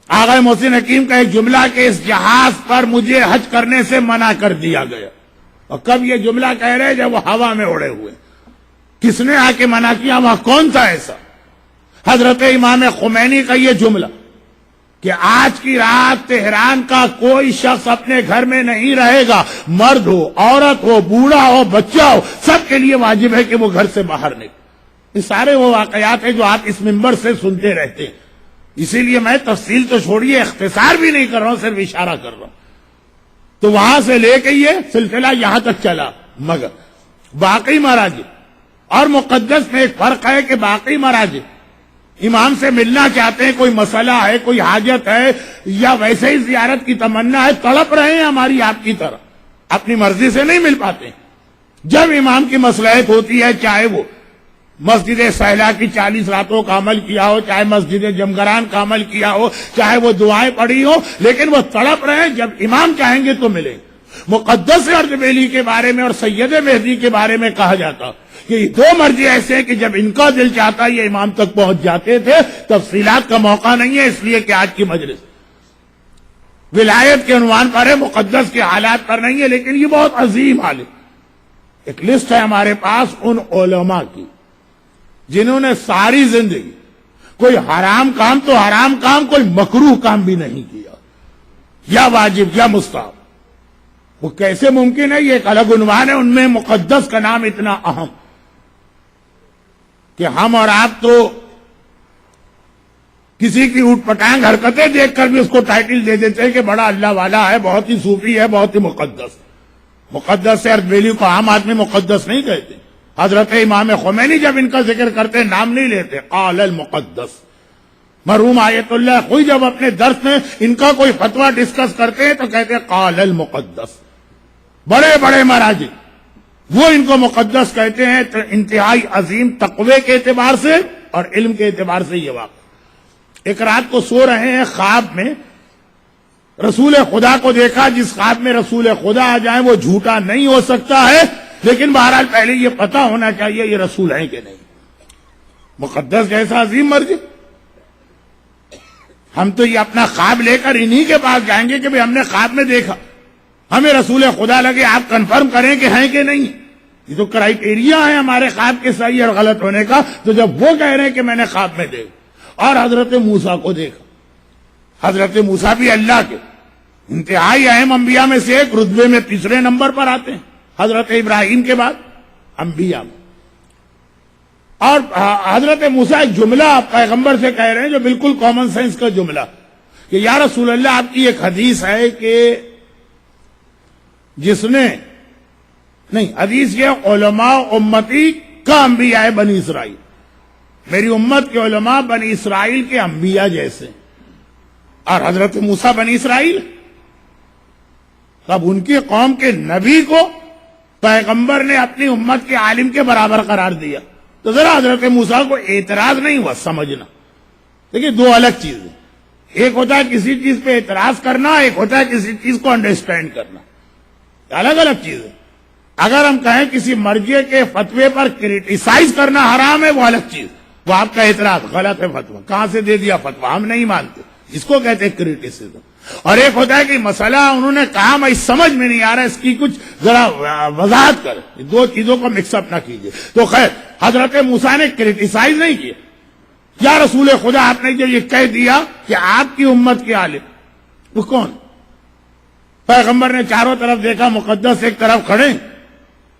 آغا محسن حکیم کا ایک جملہ کہ اس جہاز پر مجھے حج کرنے سے منع کر دیا گیا، اور کب یہ جملہ کہہ رہے جب وہ ہوا میں اڑے ہوئے، کس نے آ کے منع کیا؟ وہاں کون تھا ایسا؟ حضرت امام خمینی کا یہ جملہ کہ آج کی رات تہران کا کوئی شخص اپنے گھر میں نہیں رہے گا، مرد ہو، عورت ہو، بوڑھا ہو، بچہ ہو، سب کے لیے واجب ہے کہ وہ گھر سے باہر نکلے۔ یہ سارے وہ واقعات ہیں جو آپ اس منبر سے سنتے رہتے ہیں، اسی لیے میں تفصیل تو چھوڑیے، اختصار بھی نہیں کر رہا ہوں، صرف اشارہ کر رہا ہوں۔ تو وہاں سے لے کے یہ سلسلہ یہاں تک چلا، مگر باقی مراجع اور مقدس میں ایک فرق ہے کہ باقی مراجع امام سے ملنا چاہتے ہیں، کوئی مسئلہ ہے، کوئی حاجت ہے، یا ویسے ہی زیارت کی تمنا ہے، تڑپ رہے ہیں ہماری آپ کی طرح، اپنی مرضی سے نہیں مل پاتے۔ جب امام کی مصلحت ہوتی ہے، چاہے وہ مسجد سہلا کی 40 راتوں کا عمل کیا ہو، چاہے مسجد جمگران کا عمل کیا ہو، چاہے وہ دعائیں پڑھی ہو، لیکن وہ تڑپ رہے ہیں، جب امام چاہیں گے تو ملیں۔ مقدس اردبیلی کے بارے میں اور سید مہدی کے بارے میں کہا جاتا کہ یہ دو مرضی ایسے ہیں کہ جب ان کا دل چاہتا یہ امام تک پہنچ جاتے تھے۔ تفصیلات کا موقع نہیں ہے، اس لیے کہ آج کی مجلس ولایت کے عنوان پر ہے، مقدس کے حالات پر نہیں ہے، لیکن یہ بہت عظیم حال ہے۔ ایک لسٹ ہے ہمارے پاس ان علماء کی جنہوں نے ساری زندگی کوئی حرام کام تو حرام کام، کوئی مکروہ کام بھی نہیں کیا۔ یا واجب یا مستحب. وہ کیسے ممکن ہے؟ یہ ایک الگ عنوان ہے. ان میں مقدس کا نام اتنا اہم کہ ہم اور آپ تو کسی کی اوٹ پٹانگ حرکتیں دیکھ کر بھی اس کو ٹائٹل دے دیتے ہیں کہ بڑا اللہ والا ہے، بہت ہی صوفی ہے، بہت ہی مقدس. مقدس سے اردبیلی کو عام آدمی مقدس نہیں کہتے. حضرت امام خمینی جب ان کا ذکر کرتے نام نہیں لیتے، قال المقدس. مرحوم آیت اللہ خوئی جب اپنے درس میں ان کا کوئی فتویٰ ڈسکس کرتے ہیں تو کہتے ہیں قال المقدس. بڑے بڑے مراجع وہ ان کو مقدس کہتے ہیں. تو انتہائی عظیم تقوی کے اعتبار سے اور علم کے اعتبار سے یہ واقع. ایک رات کو سو رہے ہیں، خواب میں رسول خدا کو دیکھا. جس خواب میں رسول خدا آ جائیں وہ جھوٹا نہیں ہو سکتا ہے، لیکن بہرحال پہلے یہ پتا ہونا چاہیے یہ رسول ہیں کہ نہیں. مقدس جیسا عظیم مرجع. ہم تو یہ اپنا خواب لے کر انہی کے پاس جائیں گے کہ ہم نے خواب میں دیکھا، ہمیں رسول خدا لگے، آپ کنفرم کریں کہ ہیں کہ نہیں. یہ تو کرائیٹیریا ہے ہمارے خواب کے صحیح اور غلط ہونے کا. تو جب وہ کہہ رہے ہیں کہ میں نے خواب میں دیکھا، اور حضرت موسیٰ کو دیکھا. حضرت موسیٰ بھی اللہ کے انتہائی اہم انبیاء میں سے ایک، رتبے میں تیسرے نمبر پر آتے ہیں حضرت ابراہیم کے بعد انبیاء میں. اور حضرت موسیٰ ایک جملہ پیغمبر سے کہہ رہے ہیں جو بالکل کامن سینس کا جملہ کہ یا رسول اللہ، آپ کی ایک حدیث ہے کہ جس نے نہیں، حدیث یہ علماء امتی کا انبیاء بنی اسرائیل، میری امت کے علماء بنی اسرائیل کے انبیاء جیسے. اور حضرت موسیٰ بنی اسرائیل، تب ان کی قوم کے نبی کو پیغمبر نے اپنی امت کے عالم کے برابر قرار دیا. تو ذرا حضرت موسیٰ کو اعتراض نہیں ہوا، سمجھنا. دیکھیے دو الگ چیزیں، ایک ہوتا ہے کسی چیز پہ اعتراض کرنا، ایک ہوتا ہے کسی چیز کو انڈرسٹینڈ کرنا. الگ الگ چیزیں. اگر ہم کہیں کسی مرجع کے فتوے پر کرٹیسائز کرنا حرام ہے، وہ الگ چیز. وہ آپ کا اعتراض غلط ہے، فتویٰ کہاں سے دے دیا فتویٰ، ہم نہیں مانتے، اس کو کہتے ہیں کرٹیسزم. اور ایک ہوتا ہے کہ مسئلہ انہوں نے کہا میں سمجھ میں نہیں آ رہا، اس کی کچھ ذرا وضاحت کر. دو چیزوں کو مکس اپ نہ کیجیے. تو خیر، حضرت موسیٰ نے کرٹیسائز نہیں کیا. یا رسول خدا، آپ نے جو یہ کہہ دیا کہ آپ کی امت کے عالم، وہ کون؟ پیغمبر نے چاروں طرف دیکھا، مقدس ایک طرف کھڑے.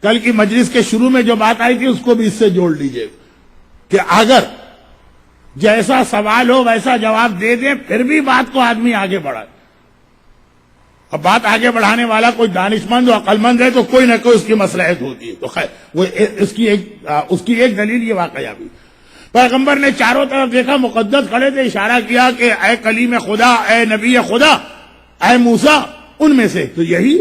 کل کی مجلس کے شروع میں جو بات آئی تھی اس کو بھی اس سے جوڑ لیجئے کہ اگر جیسا سوال ہو ویسا جواب دے دیں پھر بھی بات کو آدمی آگے بڑھائے. اب بات آگے بڑھانے والا کوئی دانشمند و عقل مند ہے تو کوئی نہ کوئی اس کی مصلحت ہوتی ہے. تو خیر، وہ اس کی ایک دلیل یہ واقعہ بھی. پیغمبر نے چاروں طرف دیکھا، مقدس کھڑے تھے، اشارہ کیا کہ اے کلیم خدا، اے نبی خدا، اے موسیٰ، ان میں سے تو یہی.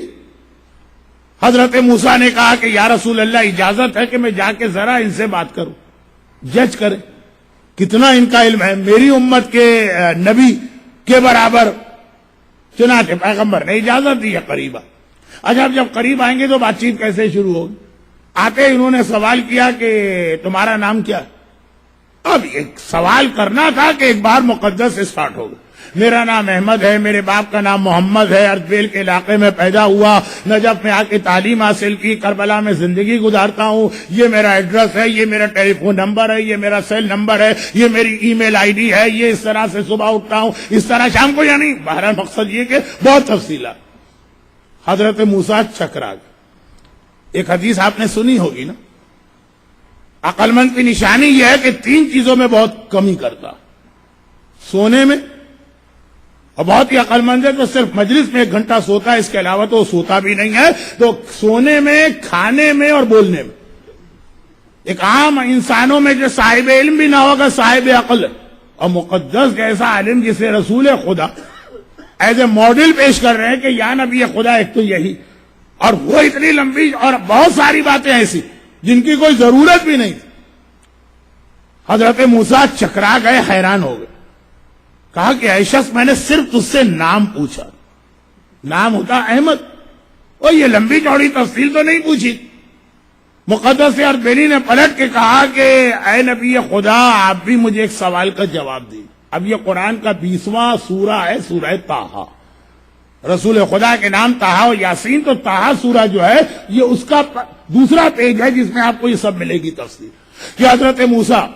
حضرت موسیٰ نے کہا کہ یا رسول اللہ، اجازت ہے کہ میں جا کے ذرا ان سے بات کروں، جج کریں کتنا ان کا علم ہے میری امت کے نبی کے برابر. چنانچہ پیغمبر نے اجازت دی ہے، قریب. اچھا، جب قریب آئیں گے تو بات چیت کیسے شروع ہوگی؟ آتے انہوں نے سوال کیا کہ تمہارا نام کیا؟ اب ایک سوال کرنا تھا کہ ایک بار مقدس اسٹارٹ ہوگا. میرا نام احمد ہے، میرے باپ کا نام محمد ہے، اردبیل کے علاقے میں پیدا ہوا، نجف میں آ کے تعلیم حاصل کی، کربلا میں زندگی گزارتا ہوں، یہ میرا ایڈریس ہے، یہ میرا ٹیلی فون نمبر ہے، یہ میرا سیل نمبر ہے، یہ میری ای میل آئی ڈی ہے، یہ اس طرح سے صبح اٹھتا ہوں، اس طرح شام کو. یعنی بہرحال مقصد یہ کہ بہت تفصیلات. حضرت موسیٰ چکرا گئے. ایک حدیث آپ نے سنی ہوگی نا، عقل مند کی نشانی یہ ہے کہ تین چیزوں میں بہت کمی کرتا: سونے میں، اور بہت ہی عقل مند ہے تو صرف مجلس میں 1 گھنٹہ سوتا ہے، اس کے علاوہ تو سوتا بھی نہیں ہے. تو سونے میں، کھانے میں اور بولنے میں. ایک عام انسانوں میں جو صاحب علم بھی نہ ہوگا، صاحب عقل ہے. اور مقدس جیسا عالم جسے رسول خدا ایز اے ماڈل پیش کر رہے ہیں کہ یا نبی خدا، ایک تو یہی، اور وہ اتنی لمبی اور بہت ساری باتیں ایسی جن کی کوئی ضرورت بھی نہیں. حضرت موسیٰ چکرا گئے، حیران ہو گئے. کہا کہ اے شخص، میں نے صرف تجھ سے نام پوچھا، نام ہوتا احمد، اور یہ لمبی چوڑی تفصیل تو نہیں پوچھی. مقدس اردبیلی نے پلٹ کے کہا کہ اے نبی خدا، آپ بھی مجھے ایک سوال کا جواب دیں. اب یہ قرآن کا 20واں سورہ ہے، سورہ طٰہٰ. رسول خدا کے نام طٰہٰ و یاسین. تو طٰہٰ سورہ جو ہے یہ اس کا دوسرا پیج ہے جس میں آپ کو یہ سب ملے گی تفصیل. کہ حضرت موسیٰ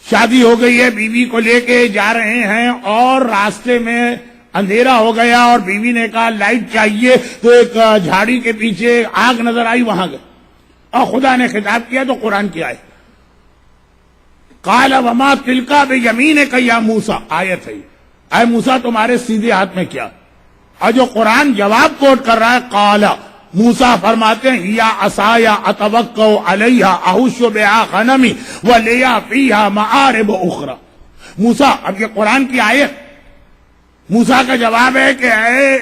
شادی ہو گئی ہے، بیوی کو لے کے جا رہے ہیں، اور راستے میں اندھیرا ہو گیا اور بیوی نے کہا لائٹ چاہیے، تو ایک جھاڑی کے پیچھے آگ نظر آئی، وہاں گئے اور خدا نے خطاب کیا تو قرآن کی آیت قال وما تلک بیمینک یا موسیٰ، آیت ہے اے موسیٰ تمہارے سیدھے ہاتھ میں کیا؟ اور جو قرآن جواب کوٹ کر رہا ہے قال، موسیٰ فرماتے ہیں یا عصایا اتوکا علیہا احش بہا غنمی ولی فیہا معارب اخری. موسیٰ، اب یہ قرآن کی آیت، موسیٰ کا جواب ہے کہ اے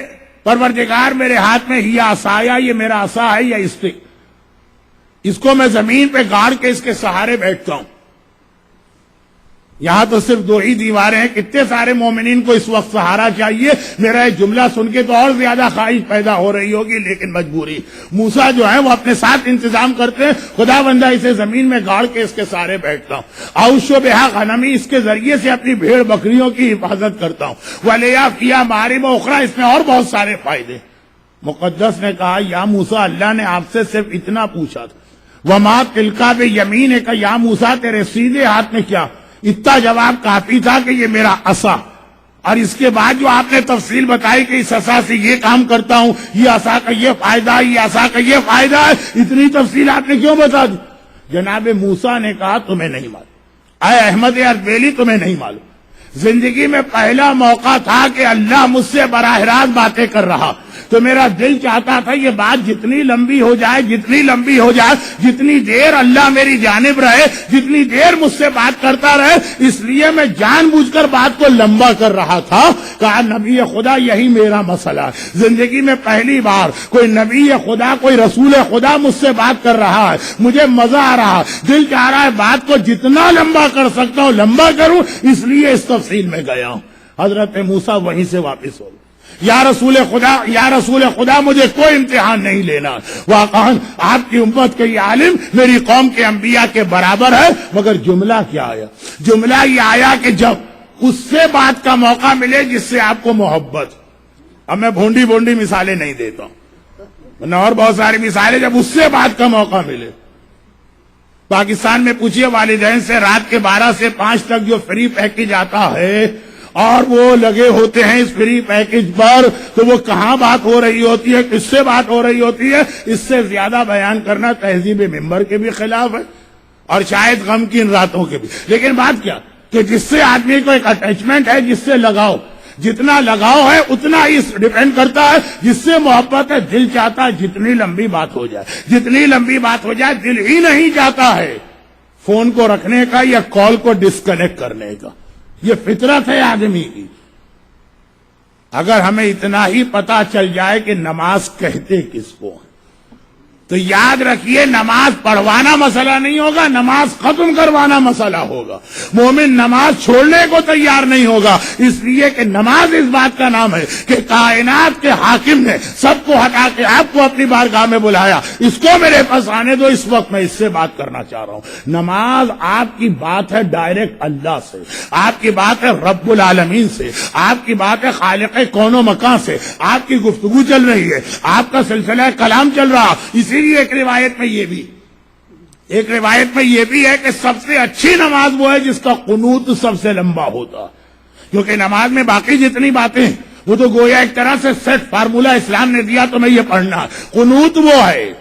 پروردگار میرے ہاتھ میں ہی عصایا، یہ میرا عصا ہے یا اسٹک، اس کو میں زمین پہ گاڑ کے اس کے سہارے بیٹھتا ہوں. یہاں تو صرف 2 ہی دیواریں ہیں، کتنے سارے مومنین کو اس وقت سہارا چاہیے. میرا یہ جملہ سن کے تو اور زیادہ خواہش پیدا ہو رہی ہوگی، لیکن مجبوری. موسیٰ جو ہے وہ اپنے ساتھ انتظام کرتے ہیں، خدا بندہ اسے زمین میں گاڑ کے اس کے سہارے بیٹھتا ہوں. احش بہا غنمی، اس کے ذریعے سے اپنی بھیڑ بکریوں کی حفاظت کرتا ہوں. ولیہ فیہا معارب اخری، اس میں اور بہت سارے فائدے. مقدس نے کہا یا موسیٰ، اللہ نے آپ سے صرف اتنا پوچھا تھا، وما تلک بیمینک، یا موسیٰ تیرے سیدھے ہاتھ میں کیا؟ اتنا جواب کافی تھا کہ یہ میرا عصا. اور اس کے بعد جو آپ نے تفصیل بتائی کہ اس عصا سے یہ کام کرتا ہوں، یہ عصا کا یہ فائدہ ہے، یہ عصا کا یہ فائدہ ہے، اتنی تفصیل آپ نے کیوں بتا دی؟ جناب موسیٰ نے کہا تمہیں نہیں معلوم، اے احمد اربیلی تمہیں نہیں معلوم. زندگی میں پہلا موقع تھا کہ اللہ مجھ سے براہ راست باتیں کر رہا، تو میرا دل چاہتا تھا یہ بات جتنی لمبی ہو جائے، جتنی لمبی ہو جائے، جتنی دیر اللہ میری جانب رہے، جتنی دیر مجھ سے بات کرتا رہے، اس لیے میں جان بوجھ کر بات کو لمبا کر رہا تھا. کہا نبی خدا یہی میرا مسئلہ ہے، زندگی میں پہلی بار کوئی نبی خدا، کوئی رسول خدا مجھ سے بات کر رہا ہے، مجھے مزہ آ رہا ہے، دل چاہ رہا ہے بات کو جتنا لمبا کر سکتا ہوں لمبا کروں، اس لیے اس تفصیل میں گیا ہوں. حضرت موسیٰ وہیں سے واپس ہو گئے. یا رسول خدا، یا رسول خدا مجھے کوئی امتحان نہیں لینا، واقعا آپ کی امت کے یہ عالم میری قوم کے انبیاء کے برابر ہے. مگر جملہ کیا آیا؟ جملہ یہ آیا کہ جب اس سے بات کا موقع ملے جس سے آپ کو محبت. اب میں بھونڈی مثالیں نہیں دیتا ہوں، اور بہت ساری مثالیں، جب اس سے بات کا موقع ملے. پاکستان میں پوچھئے والدین سے، رات کے 12 سے 5 تک جو فری پیکج آتا ہے اور وہ لگے ہوتے ہیں اس فری پیکج پر، تو وہ کہاں بات ہو رہی ہوتی ہے، کس سے بات ہو رہی ہوتی ہے؟ اس سے زیادہ بیان کرنا تہذیب ممبر کے بھی خلاف ہے اور شاید غم کی ان راتوں کے بھی. لیکن بات کیا کہ جس سے آدمی کو ایک اٹیچمنٹ ہے، جس سے لگاؤ، جتنا لگاؤ ہے اتنا ہی ڈیپینڈ کرتا ہے جس سے محبت ہے. دل چاہتا ہے جتنی لمبی بات ہو جائے، جتنی لمبی بات ہو جائے. دل ہی نہیں چاہتا ہے فون کو رکھنے کا یا کال کو ڈسکنیکٹ کرنے کا. یہ فطرت ہے آدمی کی. اگر ہمیں اتنا ہی پتا چل جائے کہ نماز کہتے کس کو ہیں، تو یاد رکھیے نماز پڑھوانا مسئلہ نہیں ہوگا، نماز ختم کروانا مسئلہ ہوگا. مومن نماز چھوڑنے کو تیار نہیں ہوگا، اس لیے کہ نماز اس بات کا نام ہے کہ کائنات کے حاکم نے سب کو ہٹا کے آپ کو اپنی بارگاہ میں بلایا، اس کو میرے پاس آنے دو، اس وقت میں اس سے بات کرنا چاہ رہا ہوں. نماز آپ کی بات ہے ڈائریکٹ اللہ سے، آپ کی بات ہے رب العالمین سے، آپ کی بات ہے خالق کون و مکان سے. آپ کی گفتگو چل رہی ہے، آپ کا سلسلہ کلام چل رہا. اسی ایک روایت میں یہ بھی ہے کہ سب سے اچھی نماز وہ ہے جس کا قنوت سب سے لمبا ہوتا، کیونکہ نماز میں باقی جتنی باتیں وہ تو گویا ایک طرح سے سیٹ فارمولا اسلام نے دیا تو میں یہ پڑھنا. قنوت وہ ہے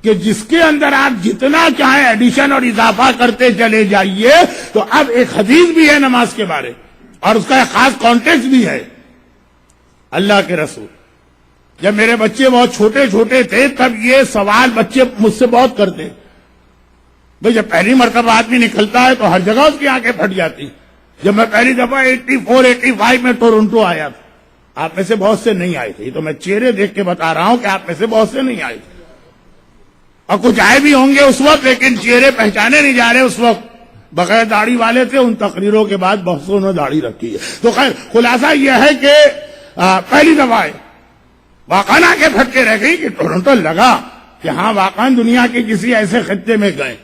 کہ جس کے اندر آپ جتنا چاہیں ایڈیشن اور اضافہ کرتے چلے جائیے. تو اب ایک حدیث بھی ہے نماز کے بارے اور اس کا ایک خاص کانٹیکسٹ بھی ہے. اللہ کے رسول جب میرے بچے بہت چھوٹے چھوٹے تھے تب یہ سوال بچے مجھ سے بہت کرتے. بھئی جب پہلی مرتبہ آدمی نکلتا ہے تو ہر جگہ اس کی آنکھیں پھٹ جاتی. جب میں پہلی دفعہ 84-85 میں ٹورنٹو آیا تھا، آپ میں سے بہت سے نہیں آئے تھے، تو میں چہرے دیکھ کے بتا رہا ہوں کہ آپ میں سے بہت سے نہیں آئے تھے، اور کچھ آئے بھی ہوں گے اس وقت، لیکن چہرے پہچانے نہیں جا رہے. اس وقت بغیر داڑھی والے تھے، ان تقریروں کے بعد بہت سے انہوں نے داڑھی رکھی ہے. تو خیر خلاصہ یہ ہے کہ پہلی دفعہ واقعاً آ کے پھٹ کے رہ گئی کہ ٹورنٹو لگا کہ ہاں واقعاً دنیا کے کسی ایسے خطے میں گئے.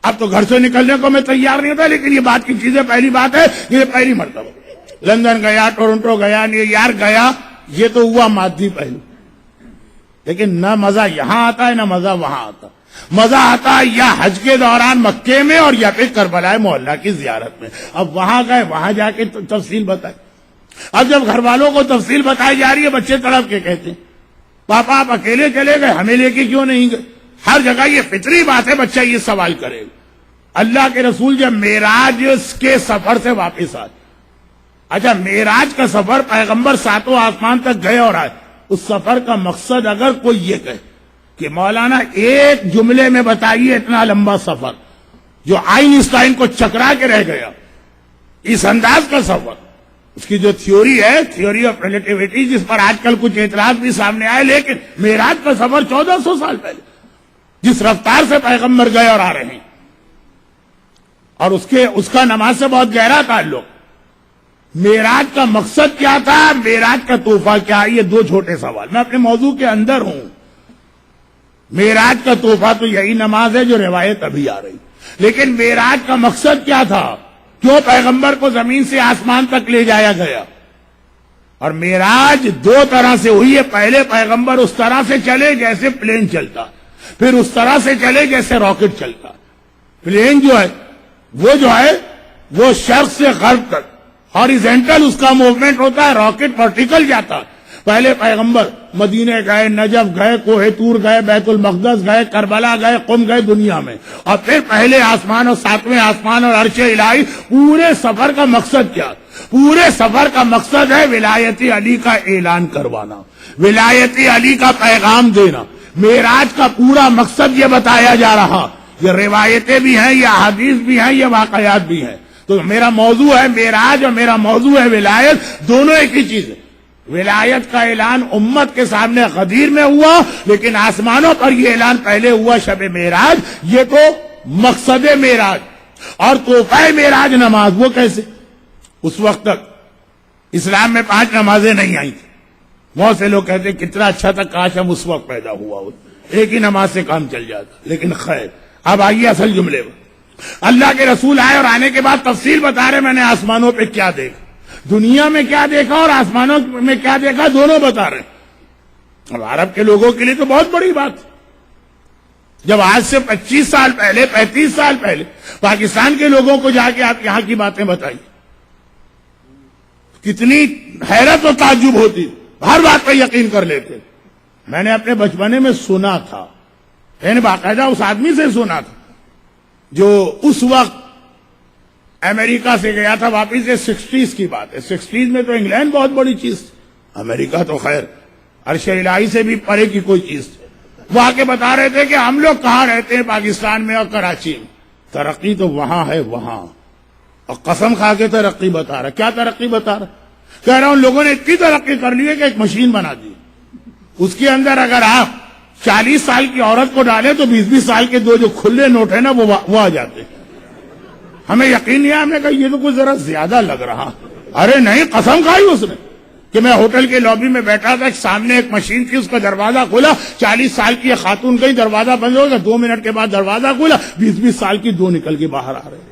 اب تو گھر سے نکلنے کو میں تیار نہیں ہوتا، لیکن یہ بات کی چیزیں پہلی بات ہے، یہ پہلی مرتبہ لندن گیا، ٹورنٹو گیا، نیو یارک گیا. یہ تو ہوا مادی پہلو، لیکن نہ مزہ یہاں آتا ہے نہ مزہ وہاں آتا. مزہ آتا ہے یا حج کے دوران مکے میں اور یا پھر کربلا محلہ کی زیارت میں. اب وہاں گئے، وہاں جا کے تفصیل بتائے. اب جب گھر والوں کو تفصیل بتائی جا رہی ہے، بچے تڑپ کے کہتے ہیں پاپا آپ اکیلے چلے گئے، ہمیں لے کے کیوں نہیں گئے؟ ہر جگہ یہ فطری بات ہے، بچہ یہ سوال کرے گا۔ اللہ کے رسول جب معراج کے سفر سے واپس آئے، اچھا معراج کا سفر پیغمبر ساتوں آسمان تک گئے اور آئے، اس سفر کا مقصد اگر کوئی یہ کہے کہ مولانا ایک جملے میں بتائیے اتنا لمبا سفر جو آئنسٹائن کو چکرا کے رہ گیا، اس انداز کا سفر، اس کی جو تھیوری ہے، تھیوری آف ریلیٹیوٹی، جس پر آج کل کچھ اعتراض بھی سامنے آئے، لیکن معراج کا سفر 1400 سال پہلے جس رفتار سے پیغمبر گئے اور آ رہے ہیں، اور اس کا نماز سے بہت گہرا تعلق۔ معراج کا مقصد کیا تھا، معراج کا تحفہ کیا؟ یہ دو چھوٹے سوال، میں اپنے موضوع کے اندر ہوں۔ معراج کا تحفہ تو یہی نماز ہے جو روایت ابھی آ رہی، لیکن معراج کا مقصد کیا تھا؟ کیوں پیغمبر کو زمین سے آسمان تک لے جایا گیا؟ اور معراج دو طرح سے ہوئی ہے۔ پہلے پیغمبر اس طرح سے چلے جیسے پلین چلتا، پھر اس طرح سے چلے جیسے راکٹ چلتا۔ پلین جو ہے وہ شرق سے غرب تک ہاریزنٹل اس کا موومنٹ ہوتا ہے، راکٹ ورٹیکل جاتا ہے۔ پہلے پیغمبر مدینے گئے، نجف گئے، کوہ طور گئے، بیت المقدس گئے، کربلا گئے، قم گئے دنیا میں، اور پھر پہلے آسمان اور ساتویں آسمان اور عرش الہی۔ پورے سفر کا مقصد کیا؟ پورے سفر کا مقصد ہے ولایت علی کا اعلان کروانا، ولایت علی کا پیغام دینا۔ معراج کا پورا مقصد یہ بتایا جا رہا، یہ روایتیں بھی ہیں، یہ احادیث بھی ہیں، یہ واقعات بھی ہیں۔ تو میرا موضوع ہے معراج اور میرا موضوع ہے ولایت، دونوں ایک ہی چیز ہے۔ ولایت کا اعلان امت کے سامنے غدیر میں ہوا، لیکن آسمانوں پر یہ اعلان پہلے ہوا شب معراج۔ یہ تو مقصد معراج، اور تحفہ معراج نماز۔ وہ کیسے؟ اس وقت تک اسلام میں 5 نمازیں نہیں آئی تھی۔ بہت سے لوگ کہتے ہیں کتنا اچھا تھا، کاش ہم اس وقت پیدا ہوا ہو، ایک ہی نماز سے کام چل جاتا۔ لیکن خیر، اب آئیے اصل جملے میں۔ اللہ کے رسول آئے اور آنے کے بعد تفصیل بتا رہے میں نے آسمانوں پہ کیا دیکھا، دنیا میں کیا دیکھا اور آسمانوں میں کیا دیکھا، دونوں بتا رہے ہیں۔ اب عرب کے لوگوں کے لیے تو بہت بڑی بات، جب آج سے 25 سال پہلے 35 سال پہلے پاکستان کے لوگوں کو جا کے آپ یہاں کی باتیں بتائی، کتنی حیرت و تعجب ہوتی، ہر بات پہ یقین کر لیتے۔ میں نے اپنے بچپنے میں سنا تھا، یعنی باقاعدہ اس آدمی سے سنا تھا جو اس وقت امریکہ سے گیا تھا واپس۔ 60s کی بات ہے، 60s میں تو انگلینڈ بہت بڑی چیز تھی، امریکہ تو خیر عرش الہی سے بھی پرے کی کوئی چیز تھی۔ وہ آ کے بتا رہے تھے کہ ہم لوگ کہاں رہتے ہیں، پاکستان میں اور کراچی میں، ترقی تو وہاں ہے وہاں، اور قسم کھا کے ترقی بتا رہا۔ کیا ترقی بتا رہا؟ کہہ رہا ہوں لوگوں نے اتنی ترقی کر لی ہے کہ ایک مشین بنا دی، اس کے اندر اگر آپ 40 سال کی عورت کو ڈالیں تو 20-20 سال کے دو جو کھلے نوٹ ہیں نا وہ آ جاتے ہیں۔ ہمیں یقین نہیں ہے، ہم نے کہا یہ تو کچھ ذرا زیادہ لگ رہا۔ ارے نہیں، قسم کھائی اس نے کہ میں ہوٹل کے لابی میں بیٹھا تھا، سامنے ایک مشین تھی، اس کا دروازہ کھلا، 40 سال کی ایک خاتون گئی، دروازہ بند ہو گیا، 2 منٹ کے بعد دروازہ کھلا، 20-20 سال کی دو نکل کے باہر آ رہے۔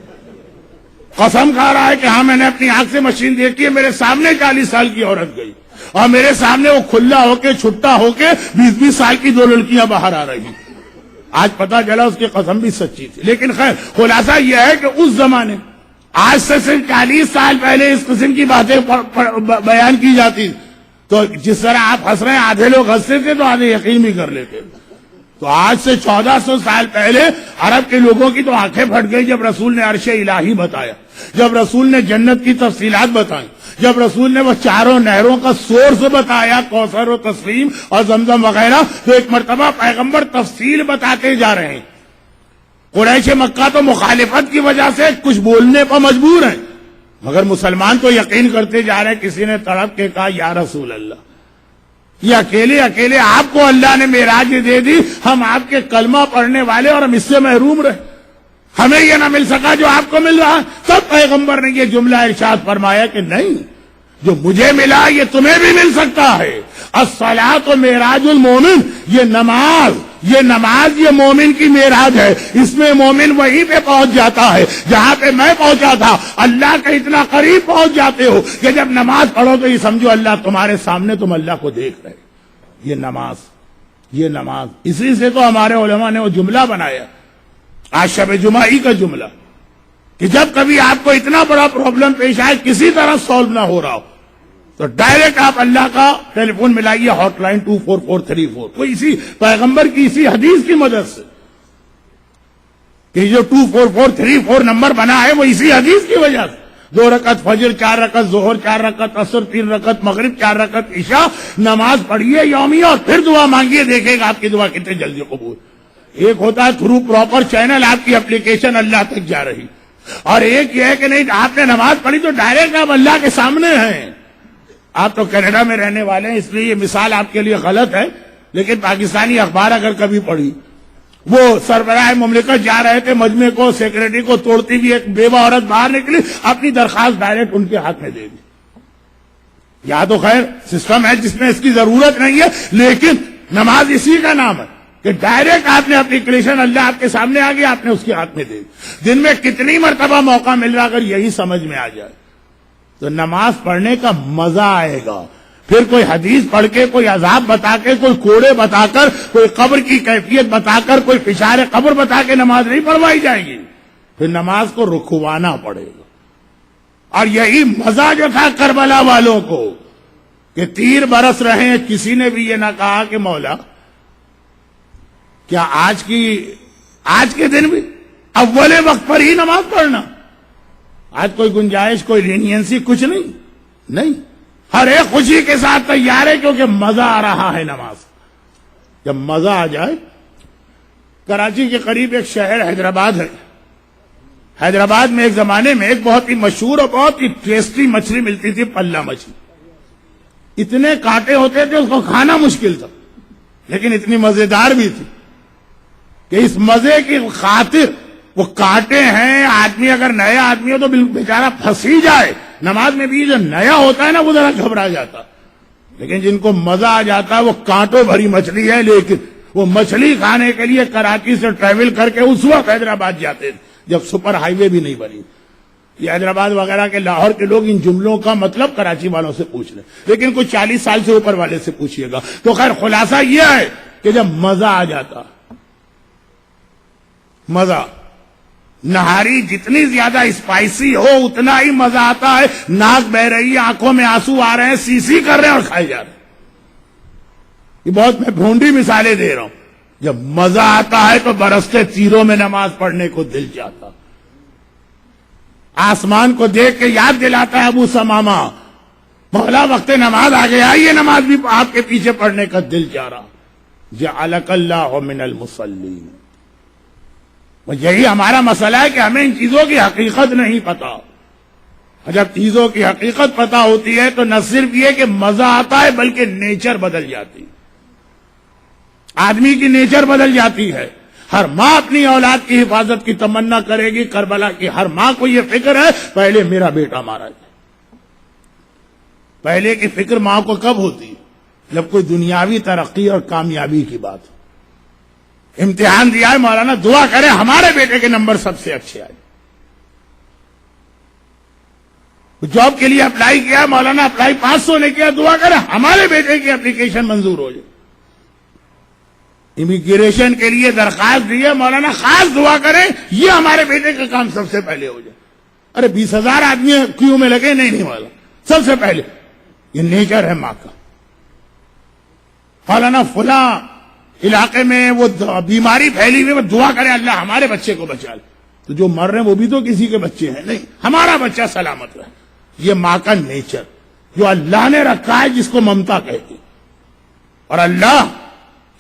قسم کھا رہا ہے کہ ہاں میں نے اپنی آنکھ سے مشین دیکھی ہے، میرے سامنے 40 سال کی عورت گئی اور میرے سامنے وہ کھلا ہو کے چھٹا ہو کے 20-20 سال کی 2 لڑکیاں باہر آ رہی ہیں۔ آج پتا چلا اس کی قسم بھی سچی تھی، لیکن خیر خلاصہ یہ ہے کہ اس زمانے آج سے صرف 40 سال پہلے اس قسم کی باتیں بیان کی جاتی، تو جس طرح آپ ہنس رہے ہیں، آدھے لوگ ہنستے تھے تو آدھے یقین بھی کر لیتے۔ تو آج سے 1400 سال پہلے عرب کے لوگوں کی تو آنکھیں پھٹ گئی جب رسول نے عرش الہی بتایا، جب رسول نے جنت کی تفصیلات بتائیں، جب رسول نے وہ 4 نہروں کا سورس بتایا، کوثر و تسلیم اور زمزم وغیرہ، تو ایک مرتبہ پیغمبر تفصیل بتاتے جا رہے ہیں۔ قریش مکہ تو مخالفت کی وجہ سے کچھ بولنے پر مجبور ہیں، مگر مسلمان تو یقین کرتے جا رہے ہیں۔ کسی نے تڑپ کے کہا یا رسول اللہ، یہ اکیلے آپ کو اللہ نے معراج دے دی، ہم آپ کے کلمہ پڑھنے والے اور ہم اس سے محروم رہے، ہمیں یہ نہ مل سکا جو آپ کو مل رہا۔ تب پیغمبر نے یہ جملہ ارشاد فرمایا کہ نہیں، جو مجھے ملا یہ تمہیں بھی مل سکتا ہے۔ الصلاۃ معراج المومن، یہ نماز یہ مومن کی معراج ہے، اس میں مومن وہیں پہ پہنچ جاتا ہے جہاں پہ میں پہنچا تھا۔ اللہ کے اتنا قریب پہنچ جاتے ہو کہ جب نماز پڑھو تو یہ سمجھو اللہ تمہارے سامنے، تم اللہ کو دیکھ رہے۔ یہ نماز اسی سے تو ہمارے علماء نے وہ جملہ بنایا آج شب جمعہ کا جملہ، کہ جب کبھی آپ کو اتنا بڑا پرابلم پیش آئے، کسی طرح سالو نہ ہو رہا ہو، تو ڈائریکٹ آپ اللہ کا ٹیلی فون ملائیے، ہاٹ لائن 24434، وہ اسی پیغمبر کی اسی حدیث کی مدد سے، کہ جو 24434 نمبر بنا ہے وہ اسی حدیث کی وجہ سے 2 رکعت فجر، 4 رکعت ظہر، 4 رکعت عصر، 3 رکعت مغرب، 4 رکعت عشاء نماز پڑھیے یومیہ اور پھر دعا مانگیے، دیکھے گا آپ کی دعا کتنے جلدی قبول۔ ایک ہوتا ہے تھرو پراپر چینل آپ کی اپلیکیشن اللہ تک جا رہی، اور ایک یہ ہے کہ نہیں آپ نے نماز پڑھی تو ڈائریکٹ آپ اللہ کے سامنے ہیں۔ آپ تو کینیڈا میں رہنے والے ہیں، اس لیے یہ مثال آپ کے لیے غلط ہے، لیکن پاکستانی اخبار اگر کبھی پڑھی، وہ سربراہ مملکت جا رہے تھے مجمع کو، سیکرٹری کو توڑتی ہوئی ایک بیوہ عورت باہر نکلی، اپنی درخواست ڈائریکٹ ان کے ہاتھ میں دے دی۔ یا تو خیر سسٹم ہے جس میں اس کی ضرورت نہیں ہے، لیکن نماز اسی کا نام ہے کہ ڈائریکٹ آپ نے اپلیکیشن اللہ آپ کے سامنے آ گیا، آپ نے اس کے ہاتھ میں دے دی۔ دن میں کتنی مرتبہ موقع مل رہا، اگر یہی سمجھ میں آ جائے تو نماز پڑھنے کا مزہ آئے گا۔ پھر کوئی حدیث پڑھ کے، کوئی عذاب بتا کے، کوئی کوڑے بتا کر، کوئی قبر کی کیفیت بتا کر، کوئی فشار قبر بتا کے نماز نہیں پڑھوائی جائے گی، پھر نماز کو رکوانا پڑے گا۔ اور یہی مزہ جو تھا کربلا والوں کو کہ تیر برس رہے ہیں، کسی نے بھی یہ نہ کہا کہ مولا کیا آج کے دن بھی اول وقت پر ہی نماز پڑھنا، آج کوئی گنجائش، کوئی لینینسی، کچھ نہیں، ہر ایک خوشی کے ساتھ تیار ہے، کیونکہ مزہ آ رہا ہے نماز۔ جب مزہ آ جائے، کراچی کے قریب ایک شہر حیدرآباد ہے، حیدرآباد میں ایک زمانے میں ایک بہت ہی مشہور اور بہت ہی ٹیسٹی مچھلی ملتی تھی، پلہ مچھلی۔ اتنے کانٹے ہوتے تھے اس کو کھانا مشکل تھا، لیکن اتنی مزیدار بھی تھی کہ اس مزے کی خاطر وہ کانٹے ہیں، آدمی اگر نیا آدمی ہو تو بیچارہ پھنس ہی جائے۔ نماز میں بھی جو نیا ہوتا ہے نا وہ ذرا گھبرا جاتا، لیکن جن کو مزہ آ جاتا ہے وہ کانٹوں بھری مچھلی ہے، لیکن وہ مچھلی کھانے کے لیے کراچی سے ٹریول کر کے اس وقت حیدرآباد جاتے تھے جب سپر ہائی وے بھی نہیں بنی۔ یہ حیدرآباد وغیرہ کے لاہور کے لوگ ان جملوں کا مطلب کراچی والوں سے پوچھ لیں، لیکن کچھ 40 سال سے اوپر والے سے پوچھئے گا۔ تو خیر خلاصہ یہ ہے کہ جب مزہ آ جاتا، مزہ، نہاری جتنی زیادہ اسپائسی ہو اتنا ہی مزہ آتا ہے، ناک بہ رہی ہے، آنکھوں میں آنسو آ رہے ہیں، سی کر رہے ہیں اور کھائے جا رہے ہیں۔ یہ بہت میں بھونڈی مثالیں دے رہا ہوں۔ جب مزہ آتا ہے تو برستے تیروں میں نماز پڑھنے کو دل چاہتا، آسمان کو دیکھ کے یاد دلاتا ہے ابو سمامہ، مولا وقت نماز آ گیا، یہ نماز بھی آپ کے پیچھے پڑھنے کا دل چاہ رہا۔ جعلک اللہ من المصلین۔ یہی ہمارا مسئلہ ہے کہ ہمیں ان چیزوں کی حقیقت نہیں پتا، اور جب چیزوں کی حقیقت پتا ہوتی ہے تو نہ صرف یہ کہ مزہ آتا ہے بلکہ نیچر بدل جاتی، آدمی کی نیچر بدل جاتی ہے۔ ہر ماں اپنی اولاد کی حفاظت کی تمنا کرے گی، کربلا کی ہر ماں کو یہ فکر ہے پہلے میرا بیٹا مارا جائے۔ پہلے کی فکر ماں کو کب ہوتی ہے؟ جب کوئی دنیاوی ترقی اور کامیابی کی بات ہو۔ امتحان دیا ہے مولانا، دعا کریں ہمارے بیٹے کے نمبر سب سے اچھے آئے۔ جاب کے لیے اپلائی کیا مولانا، اپلائی 500 نے کیا، دعا کریں ہمارے بیٹے کی اپلیکیشن منظور ہو جائے۔ امیگریشن کے لیے درخواست دی ہے مولانا، خاص دعا کریں یہ ہمارے بیٹے کا کام سب سے پہلے ہو جائے۔ ارے 20,000 آدمی کیوں میں لگے، نہیں والا سب سے پہلے۔ یہ نیچر ہے ماں کا۔ مولانا فلاں علاقے میں وہ بیماری پھیلی ہوئی، وہ دعا کرے اللہ ہمارے بچے کو بچا لے۔ تو جو مر رہے ہیں وہ بھی تو کسی کے بچے ہیں، نہیں ہمارا بچہ سلامت رہے۔ یہ ماں کا نیچر جو اللہ نے رکھا ہے، جس کو ممتا کہتے، اور اللہ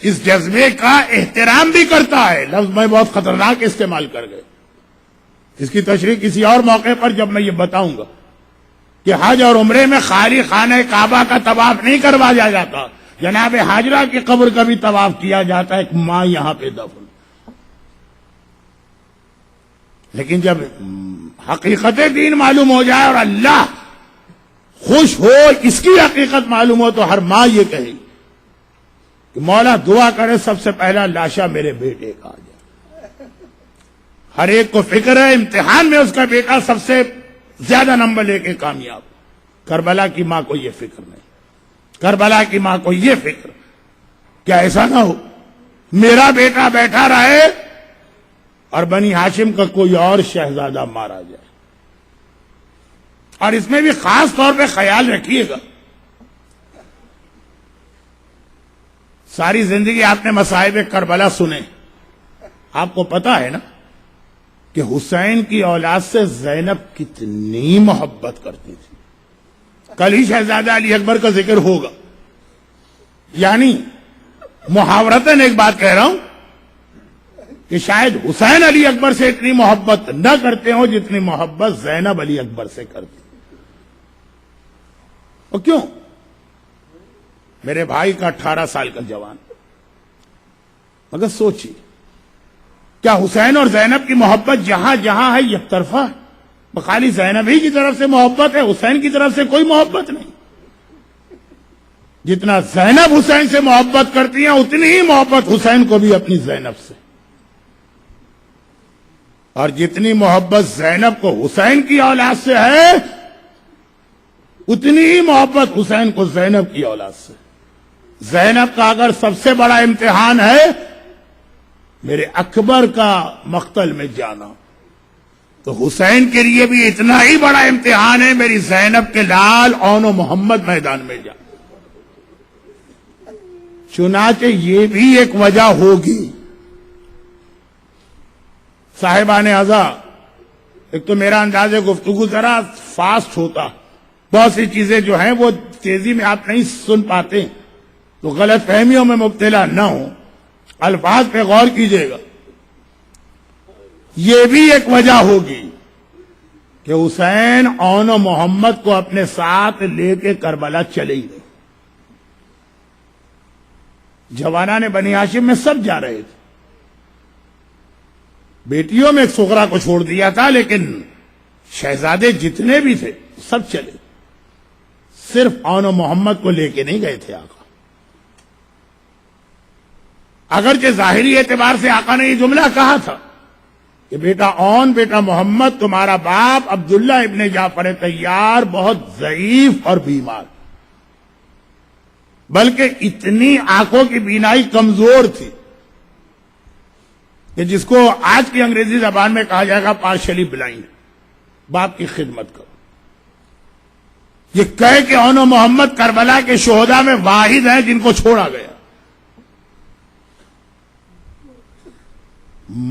اس جذبے کا احترام بھی کرتا ہے۔ لفظ میں بہت خطرناک استعمال کر گئے، اس کی تشریح کسی اور موقع پر جب میں یہ بتاؤں گا کہ حج اور عمرے میں خالی خانہ کعبہ کا طواف نہیں کروایا جاتا، جناب حاجرہ کی قبر کا بھی طواف کیا جاتا ہے، ایک ماں یہاں پہ دفن۔ لیکن جب حقیقت دین معلوم ہو جائے اور اللہ خوش ہو، اس کی حقیقت معلوم ہو، تو ہر ماں یہ کہے کہ مولا دعا کرے سب سے پہلا لاشا میرے بیٹے کا آ جائے۔ ہر ایک کو فکر ہے امتحان میں اس کا بیٹا سب سے زیادہ نمبر لے کے کامیاب۔ کربلا کی ماں کو یہ فکر نہیں، کربلا کی ماں کو یہ فکر کیا ایسا نہ ہو میرا بیٹا بیٹھا رہے اور بنی ہاشم کا کوئی اور شہزادہ مارا جائے۔ اور اس میں بھی خاص طور پہ خیال رکھیے گا ساری زندگی آپ نے مصائب کربلا سنے. آپ کو پتا ہے نا کہ حسین کی اولاد سے زینب کتنی محبت کرتی تھی. کل ہی شہزادہ علی اکبر کا ذکر ہوگا. یعنی محاورتاً ایک بات کہہ رہا ہوں کہ شاید حسین علی اکبر سے اتنی محبت نہ کرتے ہوں جتنی محبت زینب علی اکبر سے کرتی. اور کیوں؟ میرے بھائی کا 18 سال کا جوان. مگر سوچیے، کیا حسین اور زینب کی محبت جہاں جہاں ہے یک طرفہ؟ خالی زینب ہی کی طرف سے محبت ہے، حسین کی طرف سے کوئی محبت نہیں. جتنا زینب حسین سے محبت کرتی ہیں اتنی ہی محبت حسین کو بھی اپنی زینب سے، اور جتنی محبت زینب کو حسین کی اولاد سے ہے اتنی ہی محبت حسین کو زینب کی اولاد سے. زینب کا اگر سب سے بڑا امتحان ہے میرے اکبر کا مقتل میں جانا، تو حسین کے لیے بھی اتنا ہی بڑا امتحان ہے میری زینب کے لال اون و محمد میدان میں جانا. چنانچہ یہ بھی ایک وجہ ہوگی. صاحبان عزا، ایک تو میرا انداز گفتگو ذرا فاسٹ ہوتا، بہت سی چیزیں جو ہیں وہ تیزی میں آپ نہیں سن پاتے، تو غلط فہمیوں میں مبتلا نہ ہوں، الفاظ پہ غور کیجئے گا. یہ بھی ایک وجہ ہوگی کہ حسین اون و محمد کو اپنے ساتھ لے کے کربلا چلے ہی نہیں. جوانان بنی ہاشم میں سب جا رہے تھے، بیٹیوں میں سغرا کو چھوڑ دیا تھا، لیکن شہزادے جتنے بھی تھے سب چلے. صرف اون و محمد کو لے کے نہیں گئے تھے آقا. اگرچہ ظاہری اعتبار سے آقا نے یہ جملہ کہا تھا کہ بیٹا اون، بیٹا محمد، تمہارا باپ عبداللہ ابن جعفر طیار بہت ضعیف اور بیمار، بلکہ اتنی آنکھوں کی بینائی کمزور تھی کہ جس کو آج کی انگریزی زبان میں کہا جائے گا پارشلی بلائنڈ. باپ کی خدمت کرو. یہ کہہ کہ اون و محمد کربلا کے شہداء میں واحد ہیں جن کو چھوڑا گیا.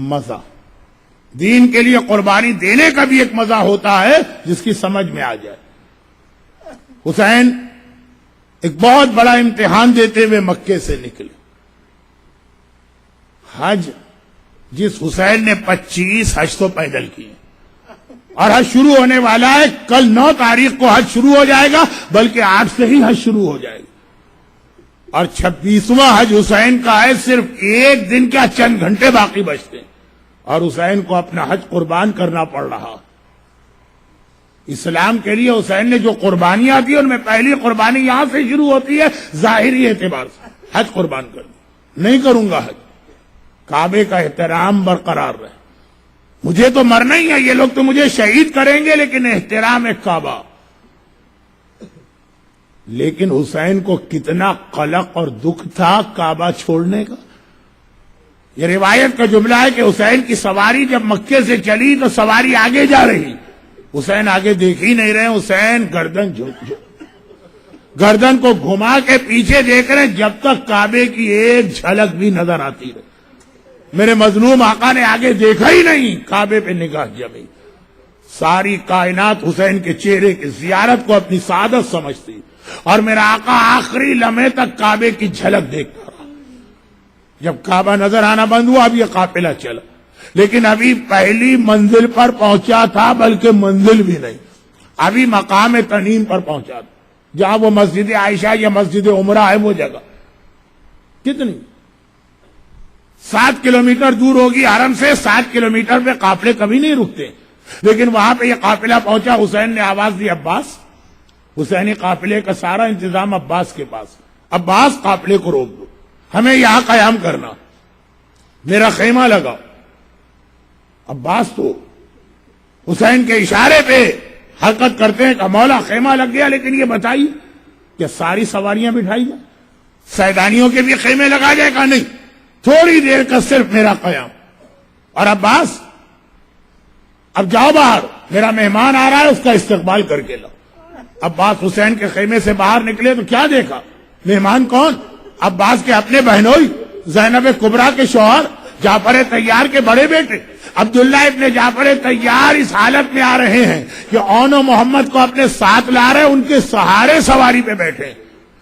مزہ دین کے لیے قربانی دینے کا بھی ایک مزہ ہوتا ہے جس کی سمجھ میں آ جائے. حسین ایک بہت بڑا امتحان دیتے ہوئے مکے سے نکلے. حج، جس حسین نے 25 حج تو پیدل کیے، اور حج شروع ہونے والا ہے کل 9 تاریخ کو حج شروع ہو جائے گا، بلکہ آج سے ہی حج شروع ہو جائے گا. اور 26واں حج حسین کا ہے، صرف ایک دن کیا چند گھنٹے باقی بچتے ہیں، اور حسین کو اپنا حج قربان کرنا پڑ رہا. اسلام کے لیے حسین نے جو قربانیاں دی ان میں پہلی قربانی یہاں سے شروع ہوتی ہے ظاہری اعتبار سے، حج قربان کرنا. نہیں کروں گا حج، کعبے کا احترام برقرار رہے. مجھے تو مرنا ہی ہے، یہ لوگ تو مجھے شہید کریں گے، لیکن احترام کعبہ. لیکن حسین کو کتنا قلق اور دکھ تھا کعبہ چھوڑنے کا. یہ روایت کا جملہ ہے کہ حسین کی سواری جب مکے سے چلی تو سواری آگے جا رہی، حسین آگے دیکھ ہی نہیں رہے. حسین گردن کو گھما کے پیچھے دیکھ رہے جب تک کعبے کی ایک جھلک بھی نظر آتی رہے. میرے مظلوم آقا نے آگے دیکھا ہی نہیں، کعبے پہ نگاہ جمی. ساری کائنات حسین کے چہرے کی زیارت کو اپنی سعادت سمجھتی، اور میرا آقا آخری لمحے تک کعبے کی جھلک دیکھتا رہا. جب کعبہ نظر آنا بند ہوا اب یہ قافلہ چلا، لیکن ابھی پہلی منزل پر پہنچا تھا، بلکہ منزل بھی نہیں، ابھی مقام تنعیم پر پہنچا تھا، جہاں وہ مسجد عائشہ یا مسجد عمرہ ہے وہ جگہ. کتنی 7 کلومیٹر دور ہوگی حرم سے. 7 کلومیٹر پہ قافلے کبھی نہیں رکتے، لیکن وہاں پہ یہ قافلہ پہنچا. حسین نے آواز دی عباس. حسینی قافلے کا سارا انتظام عباس کے پاس. عباس قافلے کو روک دو، ہمیں یہاں قیام کرنا، میرا خیمہ لگا. عباس تو حسین کے اشارے پہ حرکت کرتے ہیں کہ مولا خیمہ لگ گیا، لیکن یہ بتائیے کہ ساری سواریاں بٹھائی جائیں، سیدانیوں کے بھی خیمے لگا جائے گا؟ نہیں، تھوڑی دیر کا صرف میرا قیام. اور عباس اب جاؤ باہر، میرا مہمان آ رہا ہے، اس کا استقبال کر کے لاؤ. عباس حسین کے خیمے سے باہر نکلے تو کیا دیکھا؟ مہمان کون؟ عباس کے اپنے بہنوئی، زینب کبریٰ کے شوہر، جعفر طیار کے بڑے بیٹے عبداللہ ابن جعفر طیار اس حالت میں آ رہے ہیں کہ اون و محمد کو اپنے ساتھ لا رہے، ان کے سہارے سواری پہ بیٹھے،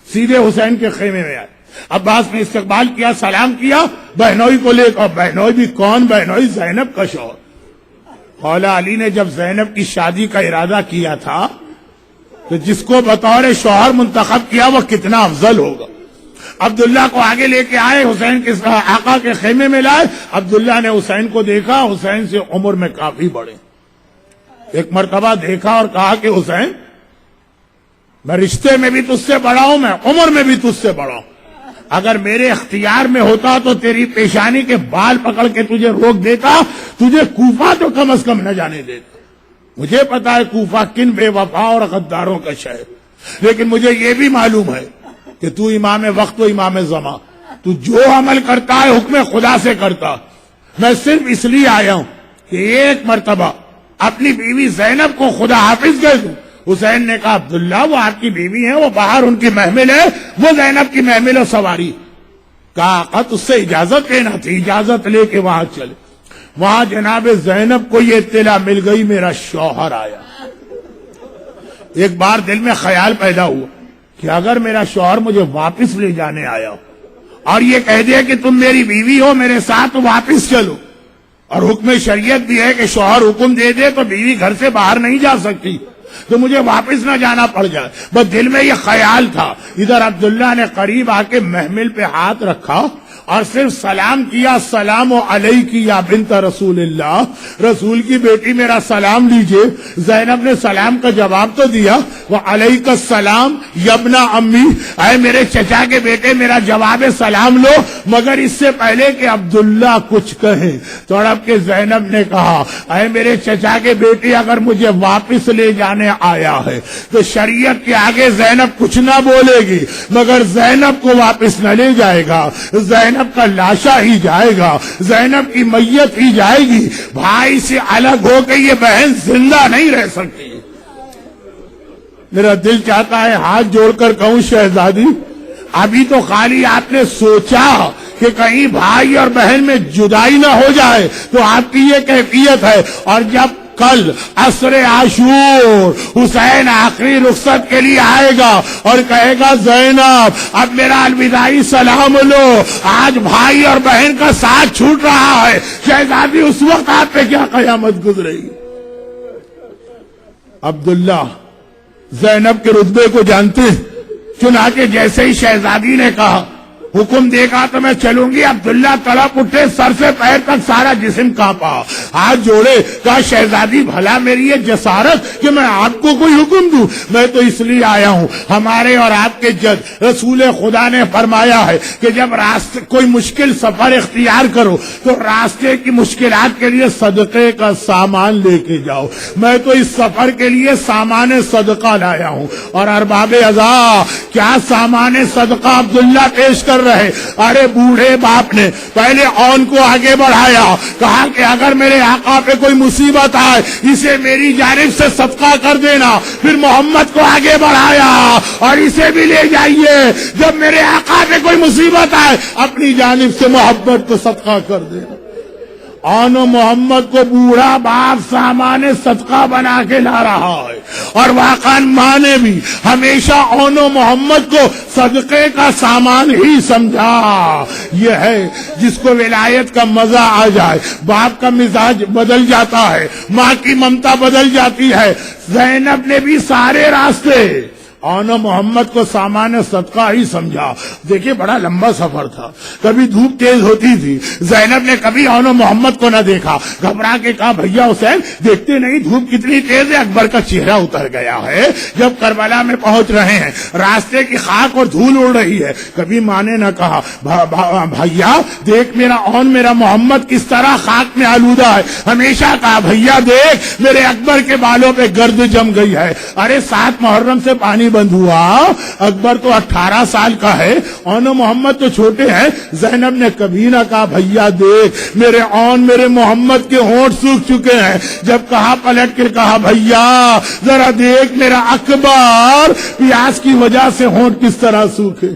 سیدھے حسین کے خیمے میں آئے۔ عباس نے استقبال کیا، سلام کیا، بہنوئی کو لے کر، بہنوئی بھی کون بہنوئی؟ زینب کا شوہر۔ مولا علی نے جب زینب کی شادی کا ارادہ کیا تھا تو جس کو بطور شوہر منتخب کیا وہ کتنا افضل ہوگا۔ عبداللہ کو آگے لے کے آئے، حسین کے آقا کے خیمے میں لائے۔ عبداللہ نے حسین کو دیکھا، حسین سے عمر میں کافی بڑے، ایک مرتبہ دیکھا اور کہا کہ حسین میں رشتے میں بھی تجھ سے بڑا ہوں، میں عمر میں بھی تجھ سے بڑا ہوں، اگر میرے اختیار میں ہوتا تو تیری پیشانی کے بال پکڑ کے تجھے روک دیتا، تجھے کوفہ تو کم از کم نہ جانے دیتا۔ مجھے پتا ہے کوفہ کن بے وفا اور غداروں کا شہر، لیکن مجھے یہ بھی معلوم ہے کہ تو امام وقت و امام زمان، تو جو عمل کرتا ہے حکم خدا سے کرتا۔ میں صرف اس لیے آیا ہوں کہ ایک مرتبہ اپنی بیوی زینب کو خدا حافظ کہہ دوں۔ حسین نے کہا عبداللہ وہ آپ کی بیوی ہیں، وہ باہر ان کی محمل ہے، وہ زینب کی محمل و سواری۔ کہا آقا اس سے اجازت لینا تھی، اجازت لے کے وہاں چلے۔ وہاں جناب زینب کو یہ اطلاع مل گئی میرا شوہر آیا۔ ایک بار دل میں خیال پیدا ہوا کہ اگر میرا شوہر مجھے واپس لے جانے آیا ہو اور یہ کہہ دے کہ تم میری بیوی ہو میرے ساتھ واپس چلو، اور حکم شریعت بھی ہے کہ شوہر حکم دے دے تو بیوی گھر سے باہر نہیں جا سکتی، تو مجھے واپس نہ جانا پڑ جائے، بس دل میں یہ خیال تھا۔ ادھر عبداللہ نے قریب آ کے محمل پہ ہاتھ رکھا اور صرف سلام کیا، السلام علیک یا بنت رسول اللہ، رسول کی بیٹی میرا سلام لیجئے۔ زینب نے سلام کا جواب تو دیا، وعلیک السلام یبن امی، اے میرے چچا کے بیٹے میرا جواب سلام لو، مگر اس سے پہلے کہ عبداللہ کچھ کہے تڑپ کے زینب نے کہا، اے میرے چچا کے بیٹے اگر مجھے واپس لے جانے آیا ہے تو شریعت کے آگے زینب کچھ نہ بولے گی، مگر زینب کو واپس نہ لے جائے گا، زینب کا لاشا ہی جائے گا، زینب کی میت ہی جائے گی، بھائی سے الگ ہو کے یہ بہن زندہ نہیں رہ سکتی۔ میرا دل چاہتا ہے ہاتھ جوڑ کر کہوں شہزادی ابھی تو خالی آپ نے سوچا کہ کہیں بھائی اور بہن میں جدائی نہ ہو جائے تو آپ کی یہ کیفیت ہے، اور جب کل عصر عاشور حسین آخری رخصت کے لیے آئے گا اور کہے گا زینب اب میرا الوداعی سلام لو، آج بھائی اور بہن کا ساتھ چھوٹ رہا ہے، شہزادی اس وقت آپ پہ کیا قیامت گزرے گی؟ عبداللہ زینب کے رتبے کو جانتے، چنانچہ جیسے ہی شہزادی نے کہا حکم دے گا تو میں چلوں گی، عبداللہ تڑپ اٹھے، سر سے پیر تک سارا جسم کانپا، ہاتھ جوڑے، کہا شہزادی بھلا میری یہ جسارت کہ میں آپ کو کوئی حکم دوں؟ میں تو اس لیے آیا ہوں، ہمارے اور آپ کے جج رسول خدا نے فرمایا ہے کہ جب راستے کوئی مشکل سفر اختیار کرو تو راستے کی مشکلات کے لیے صدقے کا سامان لے کے جاؤ۔ میں تو اس سفر کے لیے سامان صدقہ لایا ہوں، اور ارباب عزا کیا سامان صدقہ عبداللہ پیش کر رہے؟ ارے بوڑھے باپ نے پہلے اون کو آگے بڑھایا، کہا کہ اگر میرے آقا پہ کوئی مصیبت آئے اسے میری جانب سے صدقہ کر دینا، پھر محمد کو آگے بڑھایا اور اسے بھی لے جائیے، جب میرے آقا پہ کوئی مصیبت آئے اپنی جانب سے محبت کو صدقہ کر دینا۔ اون و محمد کو بوڑھا باپ سامان صدقہ بنا کے لا رہا ہے، اور واقعا ماں نے بھی ہمیشہ اون و محمد کو صدقے کا سامان ہی سمجھا۔ یہ ہے جس کو ولایت کا مزہ آ جائے، باپ کا مزاج بدل جاتا ہے، ماں کی ممتا بدل جاتی ہے۔ زینب نے بھی سارے راستے اون و محمد کو سامان صدقہ ہی سمجھا۔ دیکھیے بڑا لمبا سفر تھا، کبھی دھوپ تیز ہوتی تھی، زینب نے کبھی اون و محمد کو نہ دیکھا، گھبرا کے کہا بھیا حسین دیکھتے نہیں دھوپ کتنی تیز ہے، اکبر کا چہرہ اتر گیا ہے۔ جب کربلا میں پہنچ رہے ہیں راستے کی خاک اور دھول اڑ رہی ہے، کبھی ماں نے نہ کہا بھیا دیکھ میرا اون میرا محمد کس طرح خاک میں آلودہ ہے، ہمیشہ کہا بھیا دیکھ میرے اکبر کے بالوں پہ گرد جم گئی ہے۔ ارے 7 محرم سے پانی بند ہوا، اکبر تو 18 سال کا ہے، اون و محمد تو چھوٹے ہیں۔ زینب نے کبھی نہ کہا بھیا دیکھ میرے اون میرے محمد کے ہونٹ سوکھ چکے ہیں، جب کہا پلٹ کے کہا بھیا ذرا دیکھ میرا اکبر پیاس کی وجہ سے ہونٹ کس طرح سوکھے۔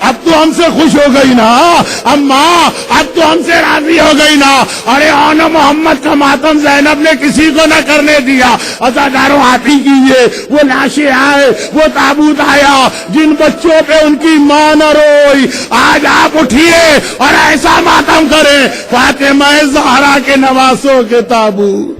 اب تو ہم سے خوش ہو گئی نا، اماں اب تو ہم سے راضی ہو گئی نا. ارے آنا محمد کا ماتم زینب نے کسی کو نہ کرنے دیا. عزاداروں آپ ہی کیجیے، وہ لاشیں آئے، وہ تابوت آیا، جن بچوں پہ ان کی ماں نہ روئی، آج آپ اٹھیے اور ایسا ماتم کریں فاطمہ زہرا کے نواسوں کے تابوت.